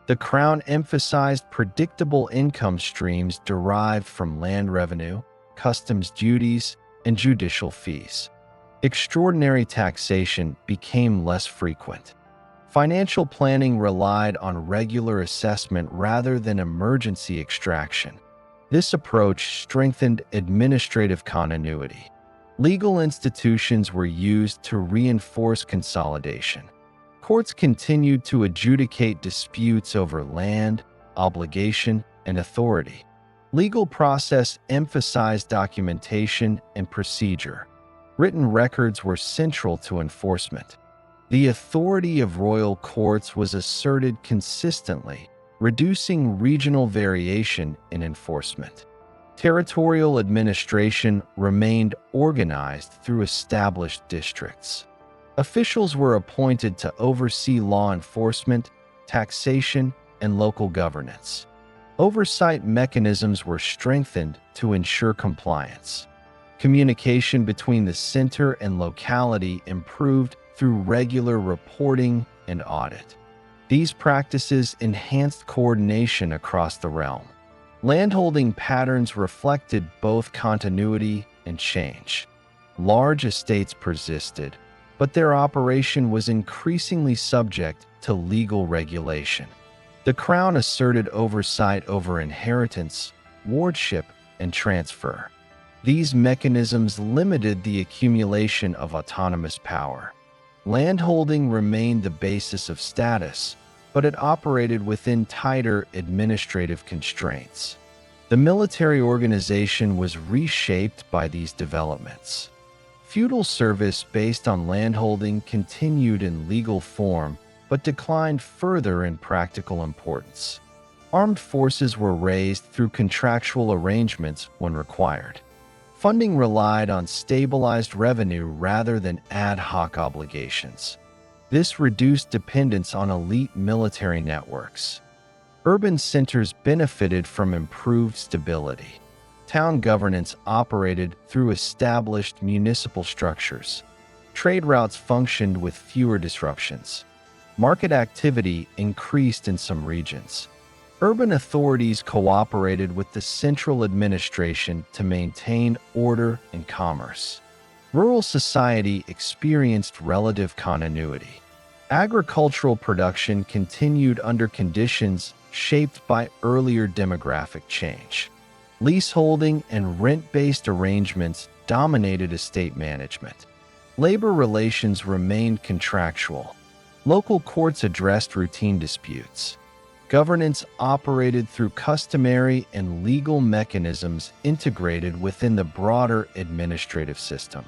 The Crown emphasized predictable income streams derived from land revenue, customs duties, and judicial fees. Extraordinary taxation became less frequent. Financial planning relied on regular assessment rather than emergency extraction. This approach strengthened administrative continuity. Legal institutions were used to reinforce consolidation. Courts continued to adjudicate disputes over land, obligation, and authority. Legal process emphasized documentation and procedure. Written records were central to enforcement. The authority of royal courts was asserted consistently, reducing regional variation in enforcement. Territorial administration remained organized through established districts. Officials were appointed to oversee law enforcement, taxation, and local governance. Oversight mechanisms were strengthened to ensure compliance. Communication between the center and locality improved through regular reporting and audit. These practices enhanced coordination across the realm. Landholding patterns reflected both continuity and change. Large estates persisted, but their operation was increasingly subject to legal regulation. The Crown asserted oversight over inheritance, wardship, and transfer. These mechanisms limited the accumulation of autonomous power. Landholding remained the basis of status, but it operated within tighter administrative constraints. The military organization was reshaped by these developments. Feudal service based on landholding continued in legal form, but declined further in practical importance. Armed forces were raised through contractual arrangements when required. Funding relied on stabilized revenue rather than ad hoc obligations. This reduced dependence on elite military networks. Urban centers benefited from improved stability. Town governance operated through established municipal structures. Trade routes functioned with fewer disruptions. Market activity increased in some regions. Urban authorities cooperated with the central administration to maintain order and commerce. Rural society experienced relative continuity. Agricultural production continued under conditions shaped by earlier demographic change. Leaseholding and rent-based arrangements dominated estate management. Labor relations remained contractual. Local courts addressed routine disputes. Governance operated through customary and legal mechanisms integrated within the broader administrative system.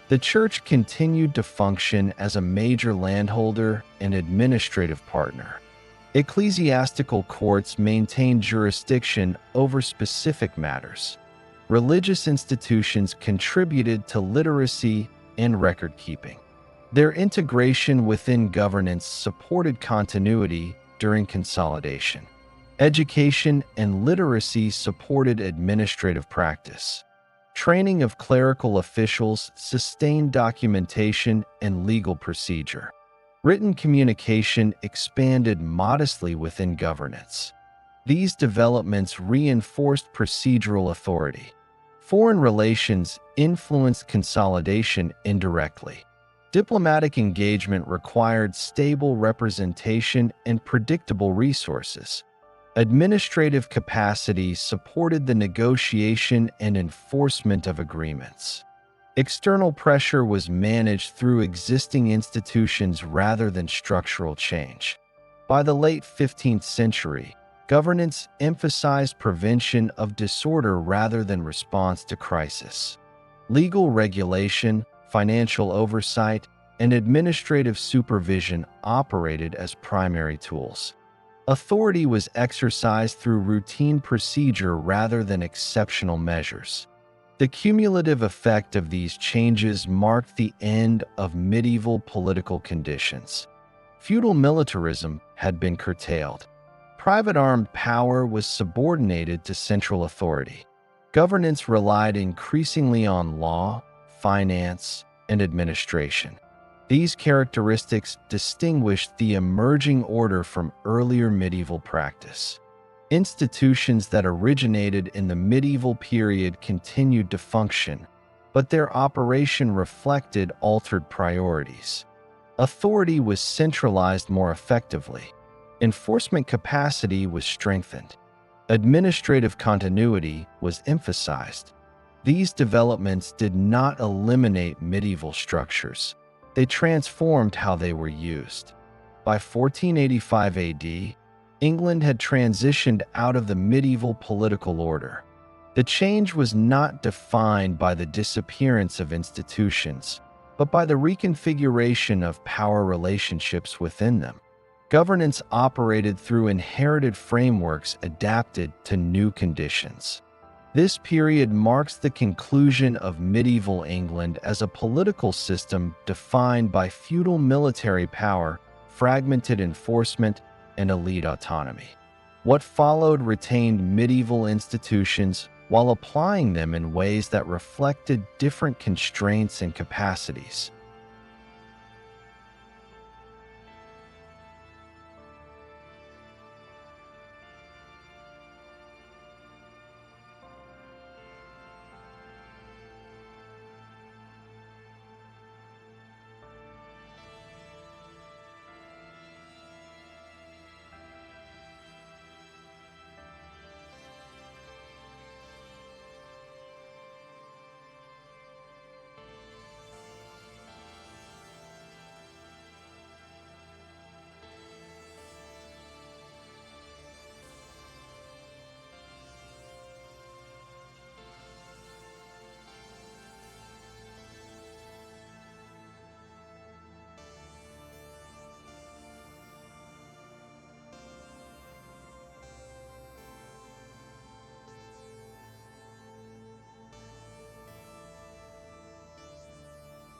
The church continued to function as a major landholder and administrative partner. Ecclesiastical courts maintained jurisdiction over specific matters. Religious institutions contributed to literacy and record-keeping. Their integration within governance supported continuity during consolidation. Education and literacy supported administrative practice. Training of clerical officials sustained documentation and legal procedure. Written communication expanded modestly within governance. These developments reinforced procedural authority. Foreign relations influenced consolidation indirectly. Diplomatic engagement required stable representation and predictable resources. Administrative capacity supported the negotiation and enforcement of agreements. External pressure was managed through existing institutions rather than structural change. By the late 15th century, governance emphasized prevention of disorder rather than response to crisis. Legal regulation, financial oversight, and administrative supervision operated as primary tools. Authority was exercised through routine procedure rather than exceptional measures. The cumulative effect of these changes marked the end of medieval political conditions. Feudal militarism had been curtailed. Private armed power was subordinated to central authority. Governance relied increasingly on law, finance, and administration. These characteristics distinguished the emerging order from earlier medieval practice. Institutions that originated in the medieval period continued to function, but their operation reflected altered priorities. Authority was centralized more effectively. Enforcement capacity was strengthened. Administrative continuity was emphasized. These developments did not eliminate medieval structures. They transformed how they were used. By 1485 AD, England had transitioned out of the medieval political order. The change was not defined by the disappearance of institutions, but by the reconfiguration of power relationships within them. Governance operated through inherited frameworks adapted to new conditions. This period marks the conclusion of medieval England as a political system defined by feudal military power, fragmented enforcement, and elite autonomy. What followed retained medieval institutions while applying them in ways that reflected different constraints and capacities.